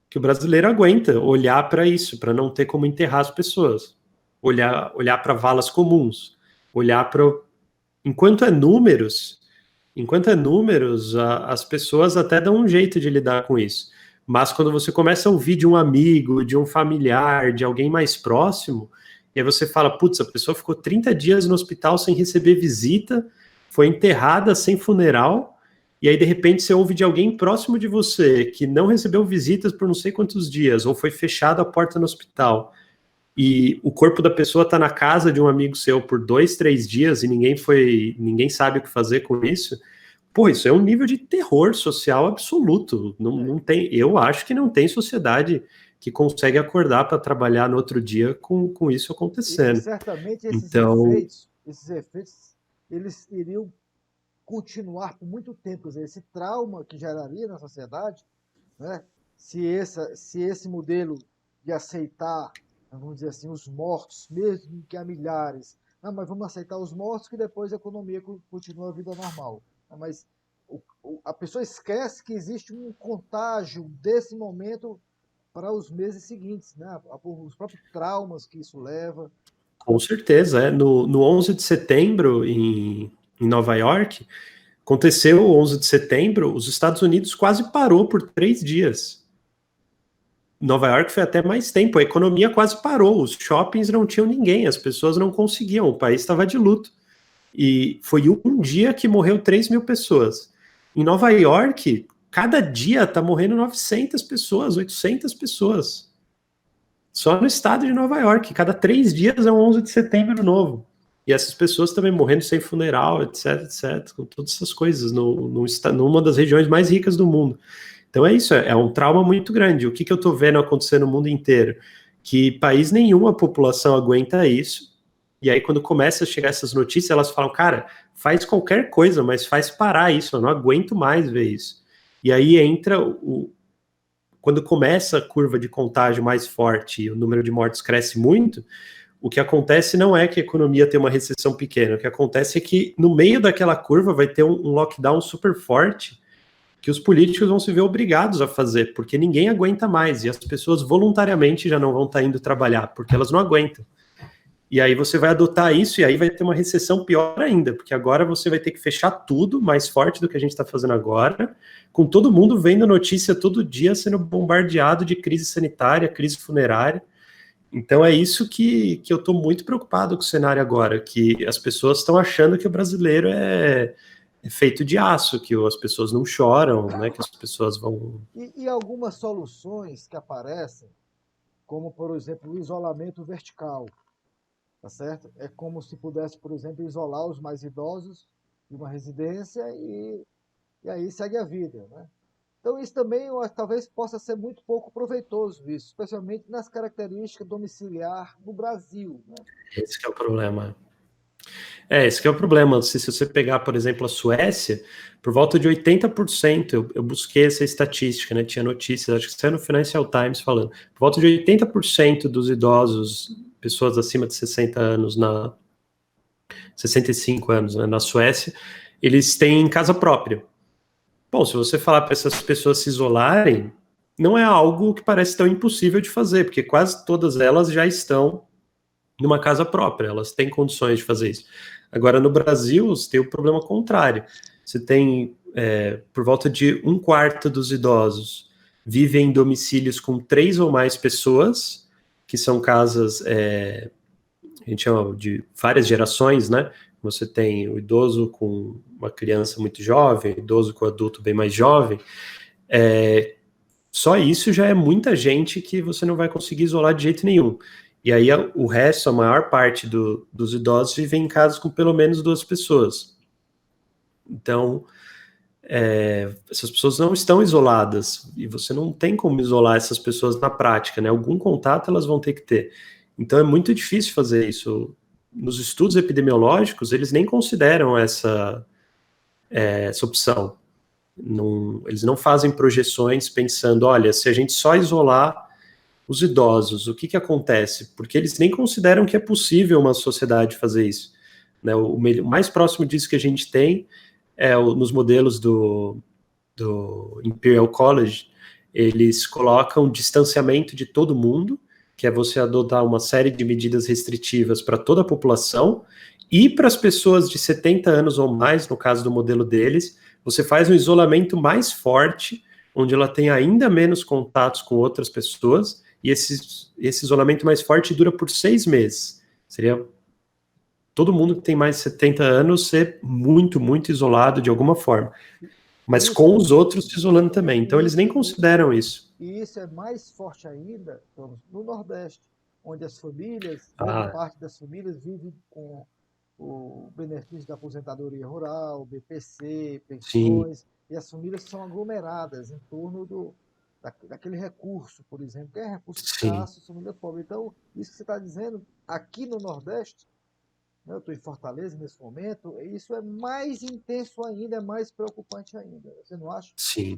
Que o brasileiro aguenta olhar para isso, para não ter como enterrar as pessoas. Olhar para valas comuns, olhar para enquanto é números, as pessoas até dão um jeito de lidar com isso. Mas quando você começa a ouvir de um amigo, de um familiar, de alguém mais próximo, e aí você fala, putz, a pessoa ficou 30 dias no hospital sem receber visita, foi enterrada sem funeral, e aí de repente você ouve de alguém próximo de você que não recebeu visitas por não sei quantos dias, ou foi fechada a porta no hospital e o corpo da pessoa está na casa de um amigo seu por 2, 3 dias e ninguém sabe o que fazer com isso, pô, isso é um nível de terror social absoluto. Não, É, não tem, eu acho que não tem sociedade que consegue acordar para trabalhar no outro dia com isso e acontecendo. certamente Então, esses efeitos, eles iriam continuar por muito tempo. Quer dizer, esse trauma que geraria na sociedade, né? Se esse modelo de aceitar, vamos dizer assim, os mortos, mesmo que há milhares, não, mas vamos aceitar os mortos que depois a economia continua a vida normal. Não, mas a pessoa esquece que existe um contágio desse momento para os meses seguintes, né? Os próprios traumas que isso leva. com certeza, no 11 de setembro, em Nova York, aconteceu o 11 de setembro, os Estados Unidos quase parou por 3 dias. Nova York foi até mais tempo, a economia quase parou, os shoppings não tinham ninguém, as pessoas não conseguiam, o país estava de luto. E foi um dia que morreu 3 mil pessoas. Em Nova York, cada dia está morrendo 900 pessoas, 800 pessoas. Só no estado de Nova York, cada 3 dias é um 11 de setembro novo. E essas pessoas também morrendo sem funeral, etc, etc, com todas essas coisas, numa das regiões mais ricas do mundo. Então é isso, é um trauma muito grande. O que eu estou vendo acontecer no mundo inteiro? Que país nenhum a população aguenta isso. E aí, quando começa a chegar essas notícias, elas falam, cara, faz qualquer coisa, mas faz parar isso, eu não aguento mais ver isso. E aí entra quando começa a curva de contágio mais forte e o número de mortes cresce muito, o que acontece não é que a economia tem uma recessão pequena, o que acontece é que no meio daquela curva vai ter um lockdown super forte que os políticos vão se ver obrigados a fazer, porque ninguém aguenta mais, e as pessoas voluntariamente já não vão estar indo trabalhar, porque elas não aguentam. E aí você vai adotar isso, e aí vai ter uma recessão pior ainda, porque agora você vai ter que fechar tudo mais forte do que a gente está fazendo agora, com todo mundo vendo notícia todo dia sendo bombardeado de crise sanitária, crise funerária. Então é isso que eu estou muito preocupado com o cenário agora, que as pessoas estão achando que o brasileiro é feito de aço, que as pessoas não choram, né? Que as pessoas vão. E algumas soluções que aparecem, como, por exemplo, o isolamento vertical, tá certo? É como se pudesse, por exemplo, isolar os mais idosos de uma residência e aí segue a vida, né? Então isso também talvez possa ser muito pouco proveitoso isso, especialmente nas características domiciliar no Brasil, né? Esse que é o problema. Esse que é o problema. Se você pegar, por exemplo, a Suécia, por volta de 80%, eu busquei essa estatística, né? Tinha notícias, acho que saiu no Financial Times falando, por volta de 80% dos idosos, pessoas acima de 60 anos, 65 anos, né, na Suécia, eles têm casa própria. Bom, se você falar para essas pessoas se isolarem, não é algo que parece tão impossível de fazer, porque quase todas elas já estão numa casa própria, elas têm condições de fazer isso. Agora, no Brasil, você tem o problema contrário. Você tem, por volta de um quarto dos idosos vivem em domicílios com 3 ou mais pessoas, que são casas, a gente chama de várias gerações, né? Você tem o idoso com uma criança muito jovem, o idoso com o adulto bem mais jovem. Só isso já é muita gente que você não vai conseguir isolar de jeito nenhum. E aí o resto, a maior parte dos idosos vivem em casas com pelo menos 2 pessoas. Então, essas pessoas não estão isoladas, e você não tem como isolar essas pessoas na prática, né? Algum contato elas vão ter que ter. Então é muito difícil fazer isso. Nos estudos epidemiológicos, eles nem consideram essa opção. Eles não fazem projeções pensando, olha, se a gente só isolar os idosos, o que acontece? Porque eles nem consideram que é possível uma sociedade fazer isso. Né? O mais próximo disso que a gente tem nos modelos do Imperial College, eles colocam distanciamento de todo mundo, que é você adotar uma série de medidas restritivas para toda a população, e para as pessoas de 70 anos ou mais, no caso do modelo deles, você faz um isolamento mais forte, onde ela tem ainda menos contatos com outras pessoas, e esse isolamento mais forte dura por 6 meses. Seria todo mundo que tem mais de 70 anos ser muito, muito isolado de alguma forma. Mas isso, com os outros se isolando também. Então, eles nem consideram isso. E isso é mais forte ainda no Nordeste, onde as famílias, grande parte das famílias vivem com o benefício da aposentadoria rural, BPC, pensões, e as famílias são aglomeradas em torno daquele recurso, por exemplo, que é recurso escasso, família pobre. Então, isso que você está dizendo, aqui no Nordeste, eu estou em Fortaleza nesse momento, isso é mais intenso ainda, é mais preocupante ainda. Você não acha? Sim,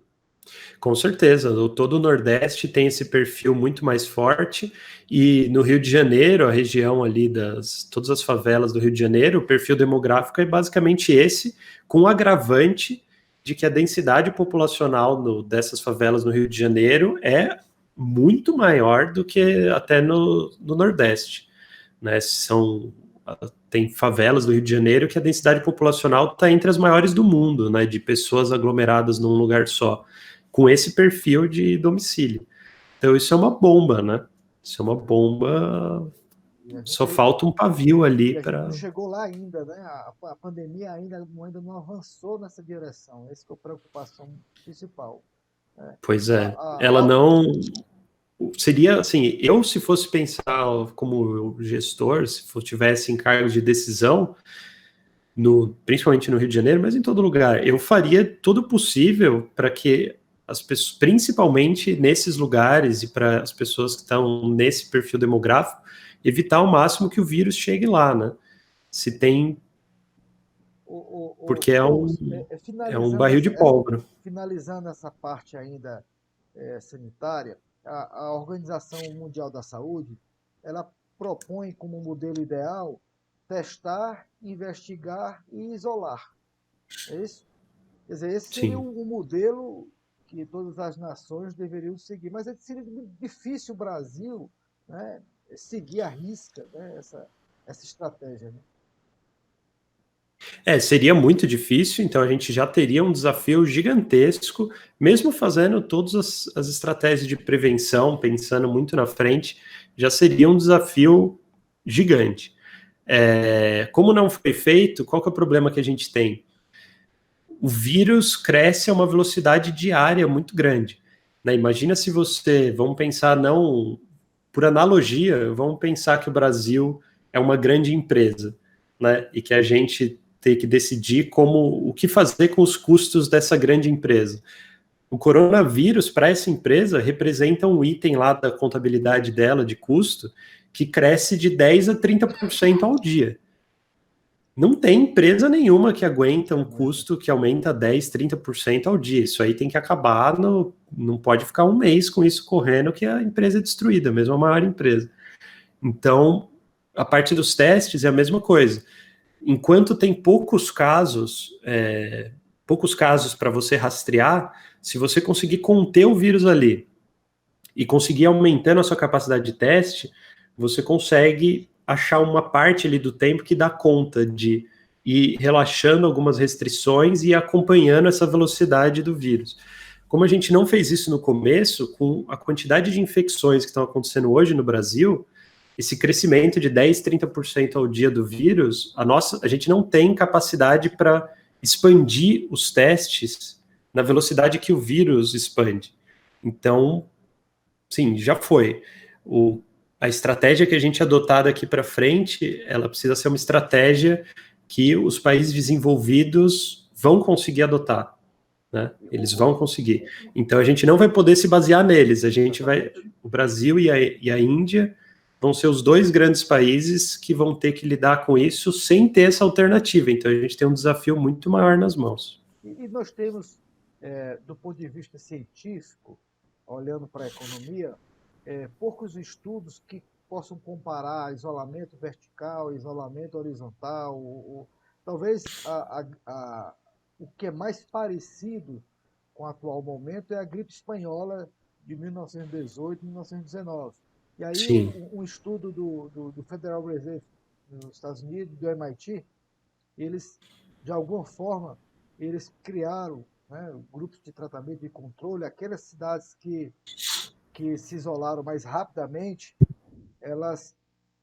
com certeza. Todo o Nordeste tem esse perfil muito mais forte, e no Rio de Janeiro, a região ali todas as favelas do Rio de Janeiro, o perfil demográfico é basicamente esse, com o agravante de que a densidade populacional dessas favelas no Rio de Janeiro é muito maior do que até no Nordeste. Né? Tem favelas do Rio de Janeiro que a densidade populacional está entre as maiores do mundo, né, de pessoas aglomeradas num lugar só, com esse perfil de domicílio. Então isso é uma bomba, né? Isso é uma bomba. Só falta um pavio ali para. Não chegou lá ainda, né? A pandemia ainda não avançou nessa direção. Essa que é a preocupação principal. Né? Pois é. Ela não. Seria assim, se fosse pensar como gestor, se tivesse em cargo de decisão, principalmente no Rio de Janeiro, mas em todo lugar, eu faria tudo possível para que as pessoas, principalmente nesses lugares e para as pessoas que estão nesse perfil demográfico, evitar ao máximo que o vírus chegue lá, né? Se tem... Porque é um barril de pólvora. Finalizando essa parte ainda sanitária, a Organização Mundial da Saúde, ela propõe como modelo ideal testar, investigar e isolar. É isso? Quer dizer, esse seria um modelo que todas as nações deveriam seguir. Mas seria difícil o Brasil, né, seguir à risca, né, essa estratégia. Né? Seria muito difícil, então a gente já teria um desafio gigantesco, mesmo fazendo todas as estratégias de prevenção, pensando muito na frente, já seria um desafio gigante. Como não foi feito, qual que é o problema que a gente tem? O vírus cresce a uma velocidade diária muito grande. Né? Imagina se vamos pensar não, por analogia, vamos pensar que o Brasil é uma grande empresa, né? E que a gente tem que decidir o que fazer com os custos dessa grande empresa. O coronavírus, para essa empresa, representa um item lá da contabilidade dela, de custo, que cresce de 10% a 30% ao dia. Não tem empresa nenhuma que aguenta um custo que aumenta 10, 30% ao dia. Isso aí tem que acabar, não pode ficar um mês com isso correndo que a empresa é destruída, mesmo a maior empresa. Então, a parte dos testes é a mesma coisa. Enquanto tem poucos casos para você rastrear, se você conseguir conter o vírus ali e conseguir aumentando a sua capacidade de teste, você consegue achar uma parte ali do tempo que dá conta de ir relaxando algumas restrições e acompanhando essa velocidade do vírus. Como a gente não fez isso no começo, com a quantidade de infecções que estão acontecendo hoje no Brasil, esse crescimento de 10, 30% ao dia do vírus, a gente não tem capacidade para expandir os testes na velocidade que o vírus expande. Então, sim, já foi. A estratégia que a gente adotar daqui para frente, ela precisa ser uma estratégia que os países desenvolvidos vão conseguir adotar, né? Eles vão conseguir. Então a gente não vai poder se basear neles. O Brasil e a Índia vão ser os dois grandes países que vão ter que lidar com isso sem ter essa alternativa. Então a gente tem um desafio muito maior nas mãos. E nós temos, do ponto de vista científico, olhando para a economia, poucos estudos que possam comparar isolamento vertical, isolamento horizontal. Talvez o que é mais parecido com o atual momento é a gripe espanhola de 1918 e 1919. E aí um estudo do Federal Reserve nos Estados Unidos, do MIT, eles, de alguma forma, eles criaram, né, grupos de tratamento e controle. Aquelas cidades que se isolaram mais rapidamente, elas,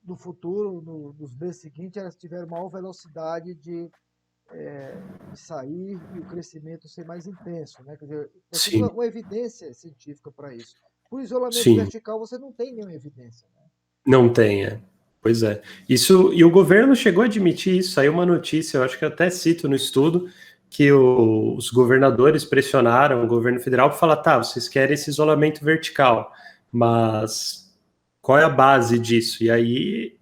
no futuro, nos meses seguintes, elas tiveram maior velocidade de sair e o crescimento ser mais intenso, né? Quer dizer, nós temos uma evidência científica para isso. O isolamento vertical você não tem nenhuma evidência, né? Não tem, Pois é. Isso, e o governo chegou a admitir isso, saiu uma notícia, eu acho que eu até cito no estudo, que os governadores pressionaram o governo federal para falar, tá, vocês querem esse isolamento vertical, mas qual é a base disso? E aí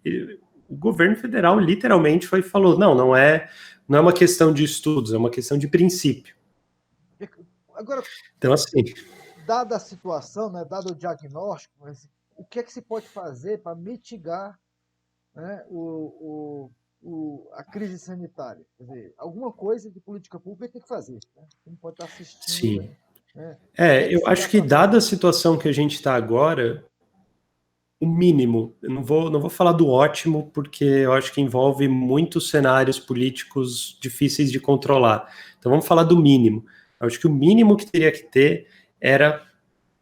o governo federal literalmente falou, não é uma questão de estudos, é uma questão de princípio. Agora, então, assim, dada a situação, né, dado o diagnóstico, o que é que se pode fazer para mitigar, né, a crise sanitária? Quer dizer, alguma coisa de política pública tem que fazer, né? Não pode estar assistindo. Sim. Né? Eu acho que dada a situação que a gente está agora, o mínimo, eu não vou falar do ótimo, porque eu acho que envolve muitos cenários políticos difíceis de controlar. Então vamos falar do mínimo. Eu acho que o mínimo que teria que ter era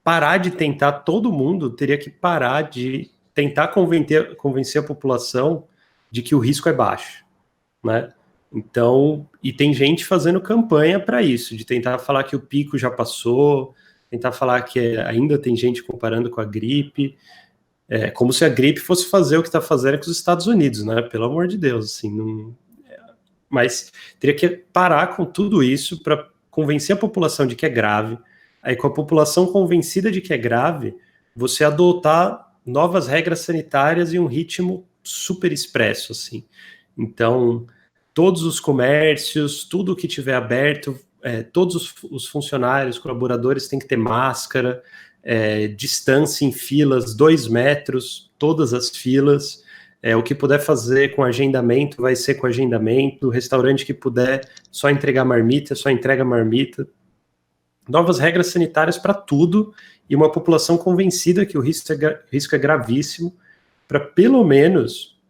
parar de tentar, todo mundo teria que parar de tentar convencer a população de que o risco é baixo, né? Então, e tem gente fazendo campanha para isso, de tentar falar que o pico já passou, tentar falar que ainda tem gente comparando com a gripe, como se a gripe fosse fazer o que está fazendo com os Estados Unidos, né? Pelo amor de Deus, assim, não... Mas teria que parar com tudo isso para convencer a população de que é grave. Aí, com a população convencida de que é grave, você adotar novas regras sanitárias em um ritmo super expresso, assim. Então, todos os comércios, tudo que tiver aberto, todos os funcionários, colaboradores têm que ter máscara, distância em filas, 2 metros, todas as filas. O que puder fazer com agendamento, vai ser com agendamento. O restaurante que puder só entregar marmita, só entrega marmita. Novas regras sanitárias para tudo e uma população convencida que o risco é gravíssimo, para pelo menos,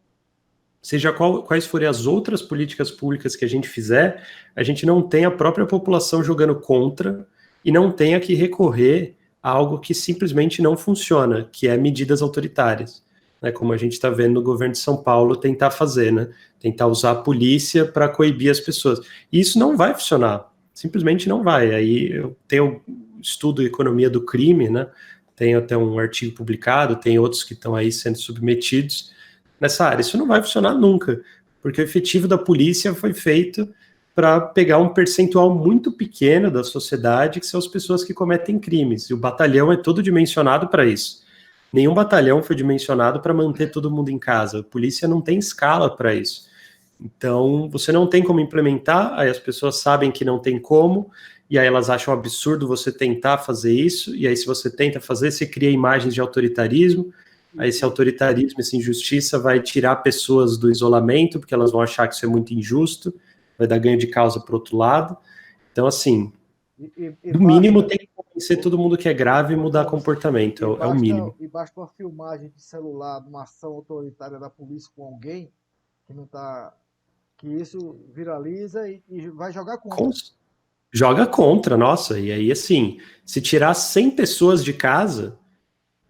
seja quais forem as outras políticas públicas que a gente fizer, a gente não tenha a própria população jogando contra e não tenha que recorrer a algo que simplesmente não funciona, que é medidas autoritárias, né, como a gente está vendo no governo de São Paulo tentar fazer, né, tentar usar a polícia para coibir as pessoas. E isso não vai funcionar. Simplesmente não vai. Aí eu tenho estudo economia do crime, né? Tenho até um artigo publicado, tem outros que estão aí sendo submetidos nessa área. Isso não vai funcionar nunca, porque o efetivo da polícia foi feito para pegar um percentual muito pequeno da sociedade, que são as pessoas que cometem crimes. E o batalhão é todo dimensionado para isso. Nenhum batalhão foi dimensionado para manter todo mundo em casa. A polícia não tem escala para isso. Então, você não tem como implementar, aí as pessoas sabem que não tem como, e aí elas acham absurdo você tentar fazer isso, e aí se você tenta fazer, você cria imagens de autoritarismo, aí esse autoritarismo, essa injustiça vai tirar pessoas do isolamento, porque elas vão achar que isso é muito injusto, vai dar ganho de causa para o outro lado. Então, assim, no mínimo tem que convencer todo mundo que é grave e mudar comportamento, é o mínimo. E basta uma filmagem de celular de uma ação autoritária da polícia com alguém que não está... que isso viraliza e vai jogar contra. Joga contra, nossa, e aí assim, se tirar 100 pessoas de casa,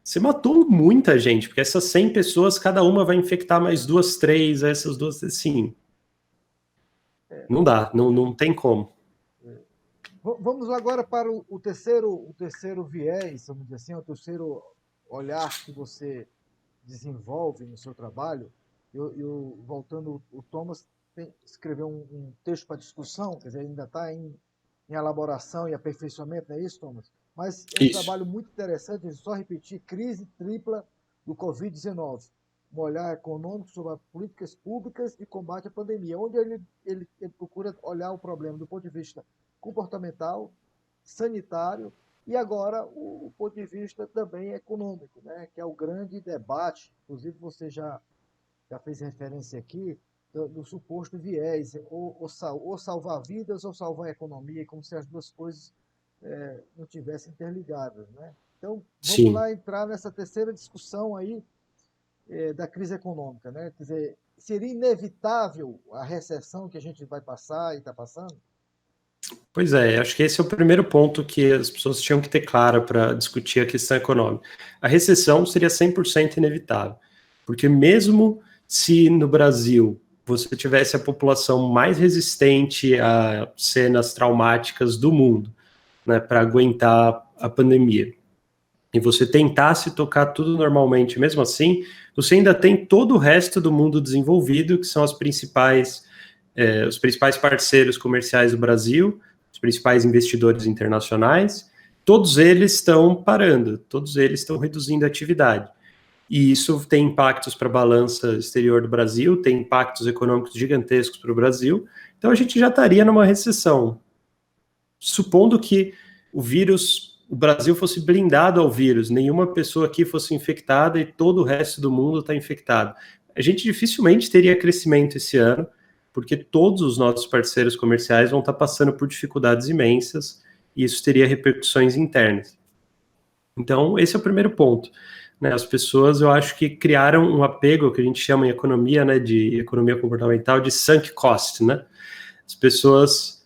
você matou muita gente, porque essas 100 pessoas, cada uma vai infectar mais 2, 3, essas duas, assim, não dá, não tem como. Vamos agora para o terceiro viés, vamos dizer assim, o terceiro olhar que você desenvolve no seu trabalho. Voltando, o Thomas escreveu um texto para discussão, quer dizer, ainda está em elaboração e aperfeiçoamento, não é isso, Thomas? Mas é um trabalho muito interessante, só repetir, crise tripla do Covid-19, um olhar econômico sobre as políticas públicas de combate à pandemia, onde ele procura olhar o problema do ponto de vista comportamental, sanitário e agora o ponto de vista também econômico, né? Que é o grande debate. Inclusive você já fez referência aqui do suposto viés, ou salvar vidas ou salvar a economia, como se as duas coisas não tivessem interligadas, né? Então vamos lá entrar nessa terceira discussão aí da crise econômica, né? Quer dizer, seria inevitável a recessão que a gente vai passar e está passando? Pois é, acho que esse é o primeiro ponto que as pessoas tinham que ter claro para discutir a questão econômica. A recessão seria 100% inevitável, porque mesmo se no Brasil você tivesse a população mais resistente a cenas traumáticas do mundo, né, para aguentar a pandemia, e você tentasse tocar tudo normalmente, mesmo assim, você ainda tem todo o resto do mundo desenvolvido, que são os principais parceiros comerciais do Brasil, os principais investidores internacionais, todos eles estão parando, todos eles estão reduzindo a atividade. E isso tem impactos para a balança exterior do Brasil, tem impactos econômicos gigantescos para o Brasil, então a gente já estaria numa recessão. Supondo que o Brasil fosse blindado ao vírus, nenhuma pessoa aqui fosse infectada e todo o resto do mundo está infectado. A gente dificilmente teria crescimento esse ano, porque todos os nossos parceiros comerciais vão estar passando por dificuldades imensas e isso teria repercussões internas. Então, esse é o primeiro ponto. Né? As pessoas, eu acho que criaram um apego, que a gente chama em economia, né, de economia comportamental, de sunk cost. Né? As pessoas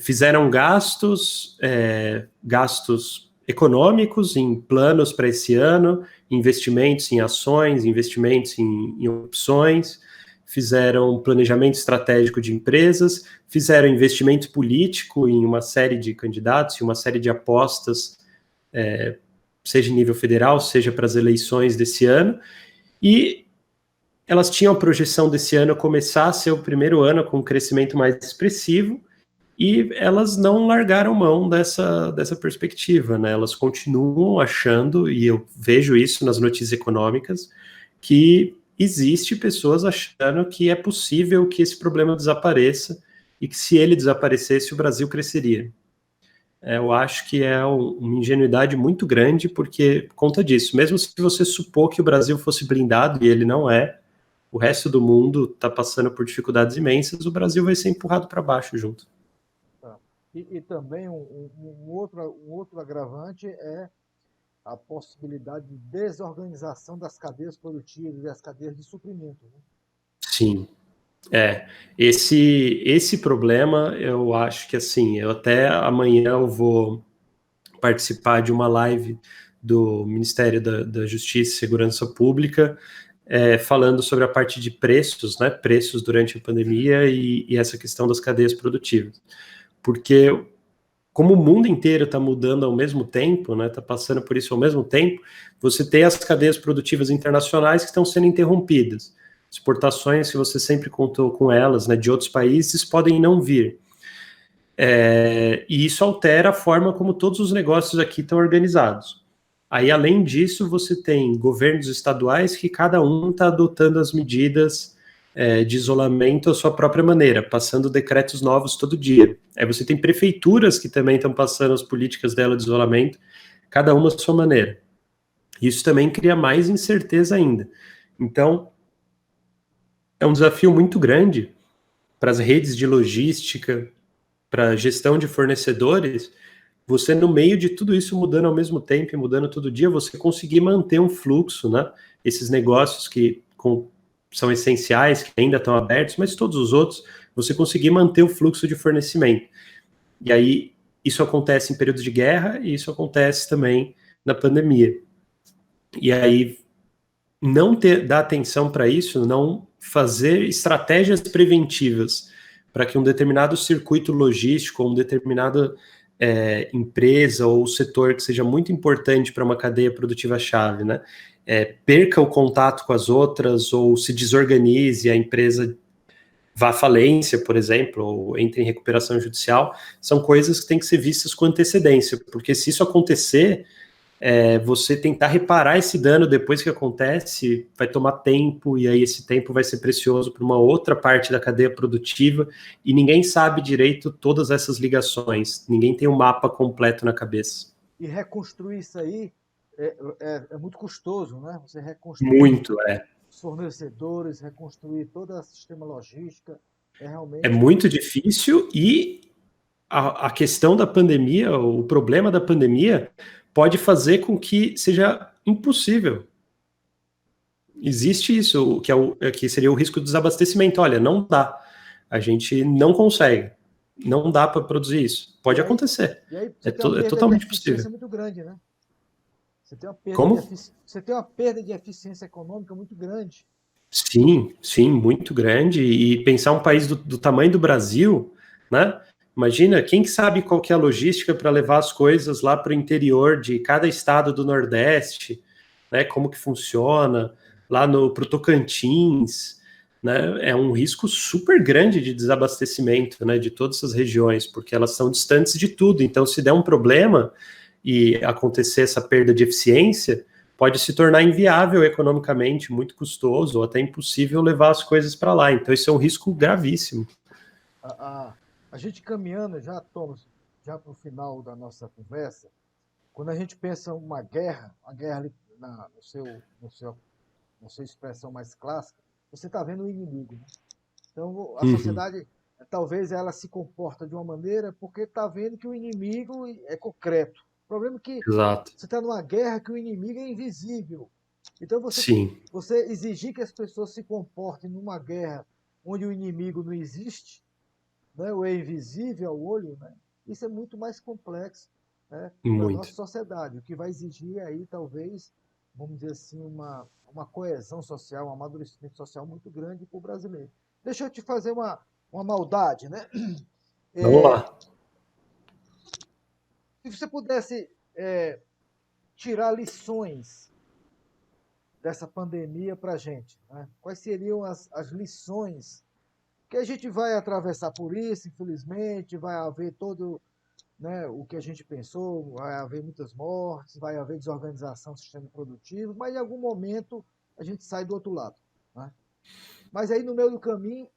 fizeram gastos econômicos em planos para esse ano, investimentos em ações, investimentos em opções, fizeram planejamento estratégico de empresas, fizeram investimento político em uma série de candidatos, em uma série de apostas, seja em nível federal, seja para as eleições desse ano, e elas tinham a projeção desse ano começar a ser o primeiro ano com um crescimento mais expressivo, e elas não largaram mão dessa perspectiva, né? Elas continuam achando, e eu vejo isso nas notícias econômicas, que existe pessoas achando que é possível que esse problema desapareça e que se ele desaparecesse, o Brasil cresceria. Eu acho que é uma ingenuidade muito grande, porque, por conta disso, mesmo se você supor que o Brasil fosse blindado, e ele não é, o resto do mundo está passando por dificuldades imensas, o Brasil vai ser empurrado para baixo junto. E também um outro agravante é a possibilidade de desorganização das cadeias produtivas e das cadeias de suprimento. Né? Sim. Esse problema, eu acho que assim, eu até amanhã eu vou participar de uma live do Ministério da Justiça e Segurança Pública, falando sobre a parte de preços, né, preços durante a pandemia e essa questão das cadeias produtivas. Porque como o mundo inteiro está mudando ao mesmo tempo, né, está passando por isso ao mesmo tempo, você tem as cadeias produtivas internacionais que estão sendo interrompidas. Exportações, se você sempre contou com elas, né, de outros países, podem não vir. E isso altera a forma como todos os negócios aqui estão organizados. Aí, além disso, você tem governos estaduais que cada um está adotando as medidas de isolamento à sua própria maneira, passando decretos novos todo dia. Aí você tem prefeituras que também estão passando as políticas dela de isolamento, cada uma à sua maneira. Isso também cria mais incerteza ainda. Então, é um desafio muito grande para as redes de logística, para a gestão de fornecedores, você no meio de tudo isso mudando ao mesmo tempo e mudando todo dia, você conseguir manter um fluxo, né? Esses negócios que são essenciais, que ainda estão abertos, mas todos os outros, você conseguir manter o fluxo de fornecimento. E aí, isso acontece em períodos de guerra e isso acontece também na pandemia. E aí, não dar atenção para isso, não fazer estratégias preventivas para que um determinado circuito logístico, um determinada empresa ou setor que seja muito importante para uma cadeia produtiva-chave, né, perca o contato com as outras ou se desorganize, a empresa vá à falência, por exemplo, ou entre em recuperação judicial, são coisas que têm que ser vistas com antecedência, porque se isso acontecer, você tentar reparar esse dano depois que acontece vai tomar tempo, e aí esse tempo vai ser precioso para uma outra parte da cadeia produtiva, e ninguém sabe direito todas essas ligações, ninguém tem um mapa completo na cabeça. E reconstruir isso aí é muito custoso, né? Você reconstruir Muito, os fornecedores, reconstruir todo o sistema logístico, É realmente... muito difícil, e a questão da pandemia, o problema da pandemia, pode fazer com que seja impossível. Existe isso, que seria o risco do desabastecimento. Olha, não dá. A gente não consegue. Não dá para produzir isso. Pode acontecer. E aí É você tem uma perda de totalmente eficiência possível. muito grande, né? Como? Você tem uma perda de eficiência econômica muito grande. Sim, sim, muito grande. E pensar um país do tamanho do Brasil, né? Imagina, quem sabe qual que é a logística para levar as coisas lá para o interior de cada estado do Nordeste, né? Como que funciona, lá pro Tocantins, né? É um risco super grande de desabastecimento, né? De todas essas regiões, porque elas são distantes de tudo. Então, se der um problema e acontecer essa perda de eficiência, pode se tornar inviável economicamente, muito custoso, ou até impossível levar as coisas para lá. Então, isso é um risco gravíssimo. A gente caminhando já, Thomas, já para o final da nossa conversa, quando a gente pensa em uma guerra ali na sua expressão mais clássica, você está vendo o inimigo, né? Então, a sociedade, talvez ela se comporta de uma maneira porque está vendo que o inimigo é concreto. O problema é que Exato. você está numa guerra que o inimigo é invisível. Então, Sim. você exigir que as pessoas se comportem numa guerra onde o inimigo não existe, né, ou é invisível ao olho, né, isso é muito mais complexo, né, para a nossa Muito. sociedade. O que vai exigir aí, talvez, vamos dizer assim, uma coesão social, um amadurecimento social muito grande para o brasileiro. Deixa eu te fazer uma maldade, né? Vamos lá. Se você pudesse tirar lições dessa pandemia para a gente, né? Quais seriam as lições que a gente vai atravessar por isso, infelizmente, vai haver todo, né, o que a gente pensou, vai haver muitas mortes, vai haver desorganização do sistema produtivo, mas em algum momento a gente sai do outro lado, né? Mas aí no meio do caminho,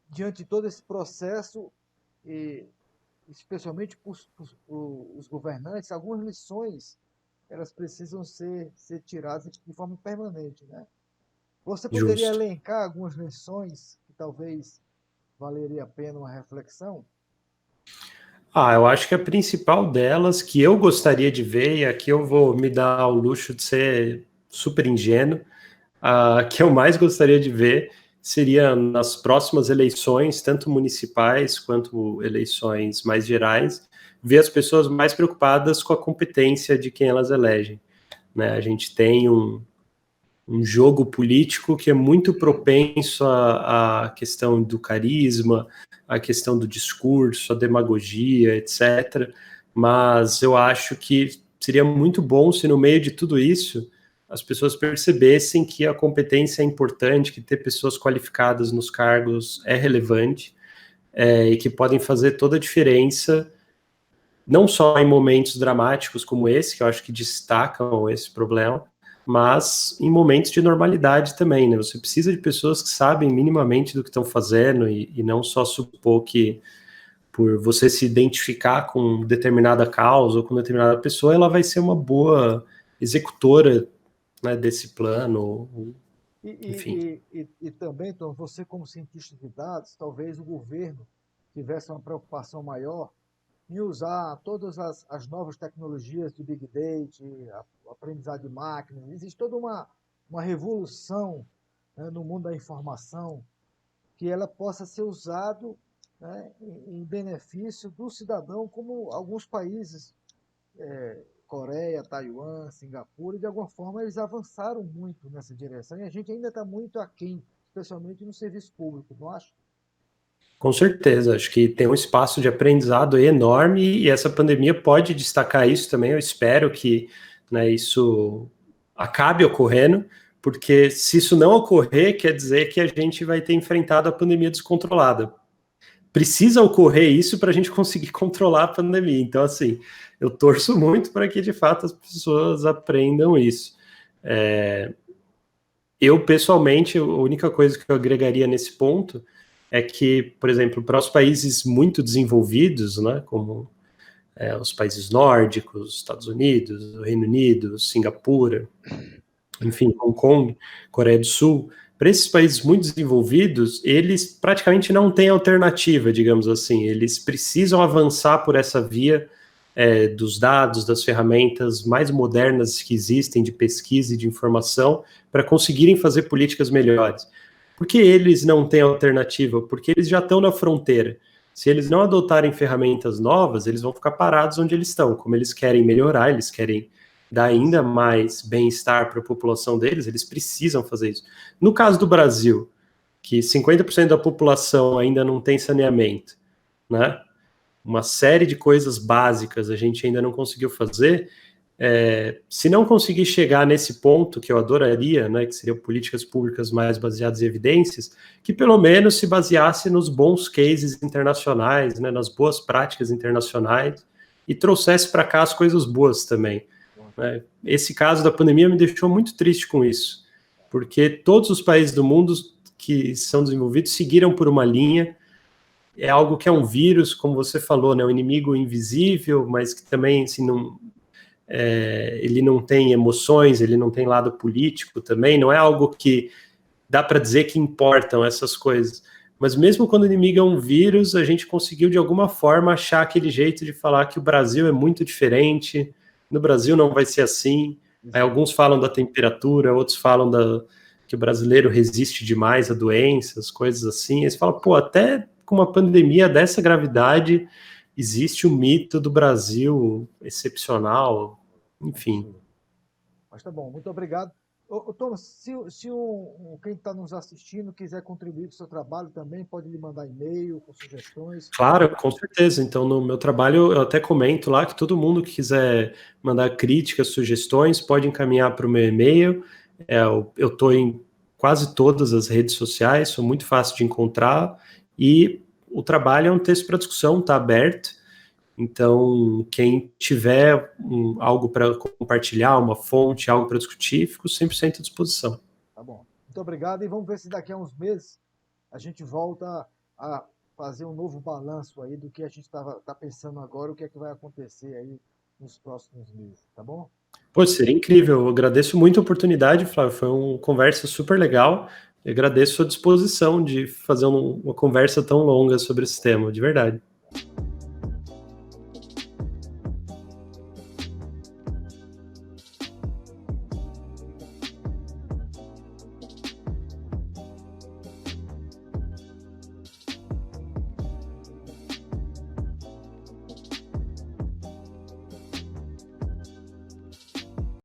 diante de todo esse processo, e especialmente os governantes, algumas lições elas precisam ser tiradas de forma permanente, né? Você poderia Justo. elencar algumas lições que talvez valeria a pena uma reflexão? Eu acho que a principal delas, que eu gostaria de ver, e aqui eu vou me dar ao luxo de ser super ingênuo, a que eu mais gostaria de ver seria nas próximas eleições, tanto municipais quanto eleições mais gerais, ver as pessoas mais preocupadas com a competência de quem elas elegem, né? A gente tem um jogo político que é muito propenso à questão do carisma, à questão do discurso, à demagogia, etc. Mas eu acho que seria muito bom se no meio de tudo isso as pessoas percebessem que a competência é importante, que ter pessoas qualificadas nos cargos é relevante, e que podem fazer toda a diferença, não só em momentos dramáticos como esse, que eu acho que destacam esse problema, mas em momentos de normalidade também, né? Você precisa de pessoas que sabem minimamente do que estão fazendo e não só supor que por você se identificar com determinada causa ou com determinada pessoa, ela vai ser uma boa executora, né, desse plano, enfim. E também, então, você como cientista de dados, talvez o governo tivesse uma preocupação maior em usar todas as novas tecnologias de Big Data, a aprendizado de máquinas. Existe toda uma revolução, né, no mundo da informação, que ela possa ser usado, né, em benefício do cidadão, como alguns países, Coreia, Taiwan, Singapura, e de alguma forma eles avançaram muito nessa direção e a gente ainda está muito aquém, especialmente no serviço público, não acha? Com certeza, acho que tem um espaço de aprendizado enorme e essa pandemia pode destacar isso também. Eu espero que, né, isso acabe ocorrendo, porque se isso não ocorrer, quer dizer que a gente vai ter enfrentado a pandemia descontrolada. Precisa ocorrer isso para a gente conseguir controlar a pandemia. Então, assim, eu torço muito para que, de fato, as pessoas aprendam isso. Eu, pessoalmente, a única coisa que eu agregaria nesse ponto é que, por exemplo, para os países muito desenvolvidos, né, como os países nórdicos, Estados Unidos, o Reino Unido, Singapura, enfim, Hong Kong, Coreia do Sul, para esses países muito desenvolvidos, eles praticamente não têm alternativa, digamos assim, eles precisam avançar por essa via dos dados, das ferramentas mais modernas que existem de pesquisa e de informação para conseguirem fazer políticas melhores. Por que eles não têm alternativa? Porque eles já estão na fronteira. Se eles não adotarem ferramentas novas, eles vão ficar parados onde eles estão. Como eles querem melhorar, eles querem dar ainda mais bem-estar para a população deles, eles precisam fazer isso. No caso do Brasil, que 50% da população ainda não tem saneamento, né? Uma série de coisas básicas a gente ainda não conseguiu fazer. Se não conseguir chegar nesse ponto que eu adoraria, né, que seriam políticas públicas mais baseadas em evidências, que pelo menos se baseasse nos bons cases internacionais, né, nas boas práticas internacionais e trouxesse para cá as coisas boas também. Né? Esse caso da pandemia me deixou muito triste com isso, porque todos os países do mundo que são desenvolvidos seguiram por uma linha. É algo que é um vírus, como você falou, né, um inimigo invisível, mas que também assim, ele não tem emoções, ele não tem lado político também, não é algo que dá para dizer que importam essas coisas. Mas mesmo quando o inimigo é um vírus, a gente conseguiu de alguma forma achar aquele jeito de falar que o Brasil é muito diferente, no Brasil não vai ser assim. Aí alguns falam da temperatura, outros falam que o brasileiro resiste demais a doenças, coisas assim. Eles falam, pô, até com uma pandemia dessa gravidade, existe o mito do Brasil excepcional, enfim. Mas tá bom, muito obrigado. Thomas, se quem está nos assistindo quiser contribuir com o seu trabalho também, pode lhe mandar e-mail com sugestões. Claro, com certeza. Então, no meu trabalho, eu até comento lá que todo mundo que quiser mandar críticas, sugestões, pode encaminhar para o meu e-mail. Eu estou em quase todas as redes sociais, sou muito fácil de encontrar. E o trabalho é um texto para discussão, está aberto. Então, quem tiver algo para compartilhar, uma fonte, algo para discutir, fico 100% à disposição. Tá bom. Muito obrigado e vamos ver se daqui a uns meses a gente volta a fazer um novo balanço aí do que a gente tá pensando agora, o que é que vai acontecer aí nos próximos meses, tá bom? Pô, seria incrível. Eu agradeço muito a oportunidade, Flávio. Foi uma conversa super legal. Eu agradeço a disposição de fazer uma conversa tão longa sobre esse tema, de verdade.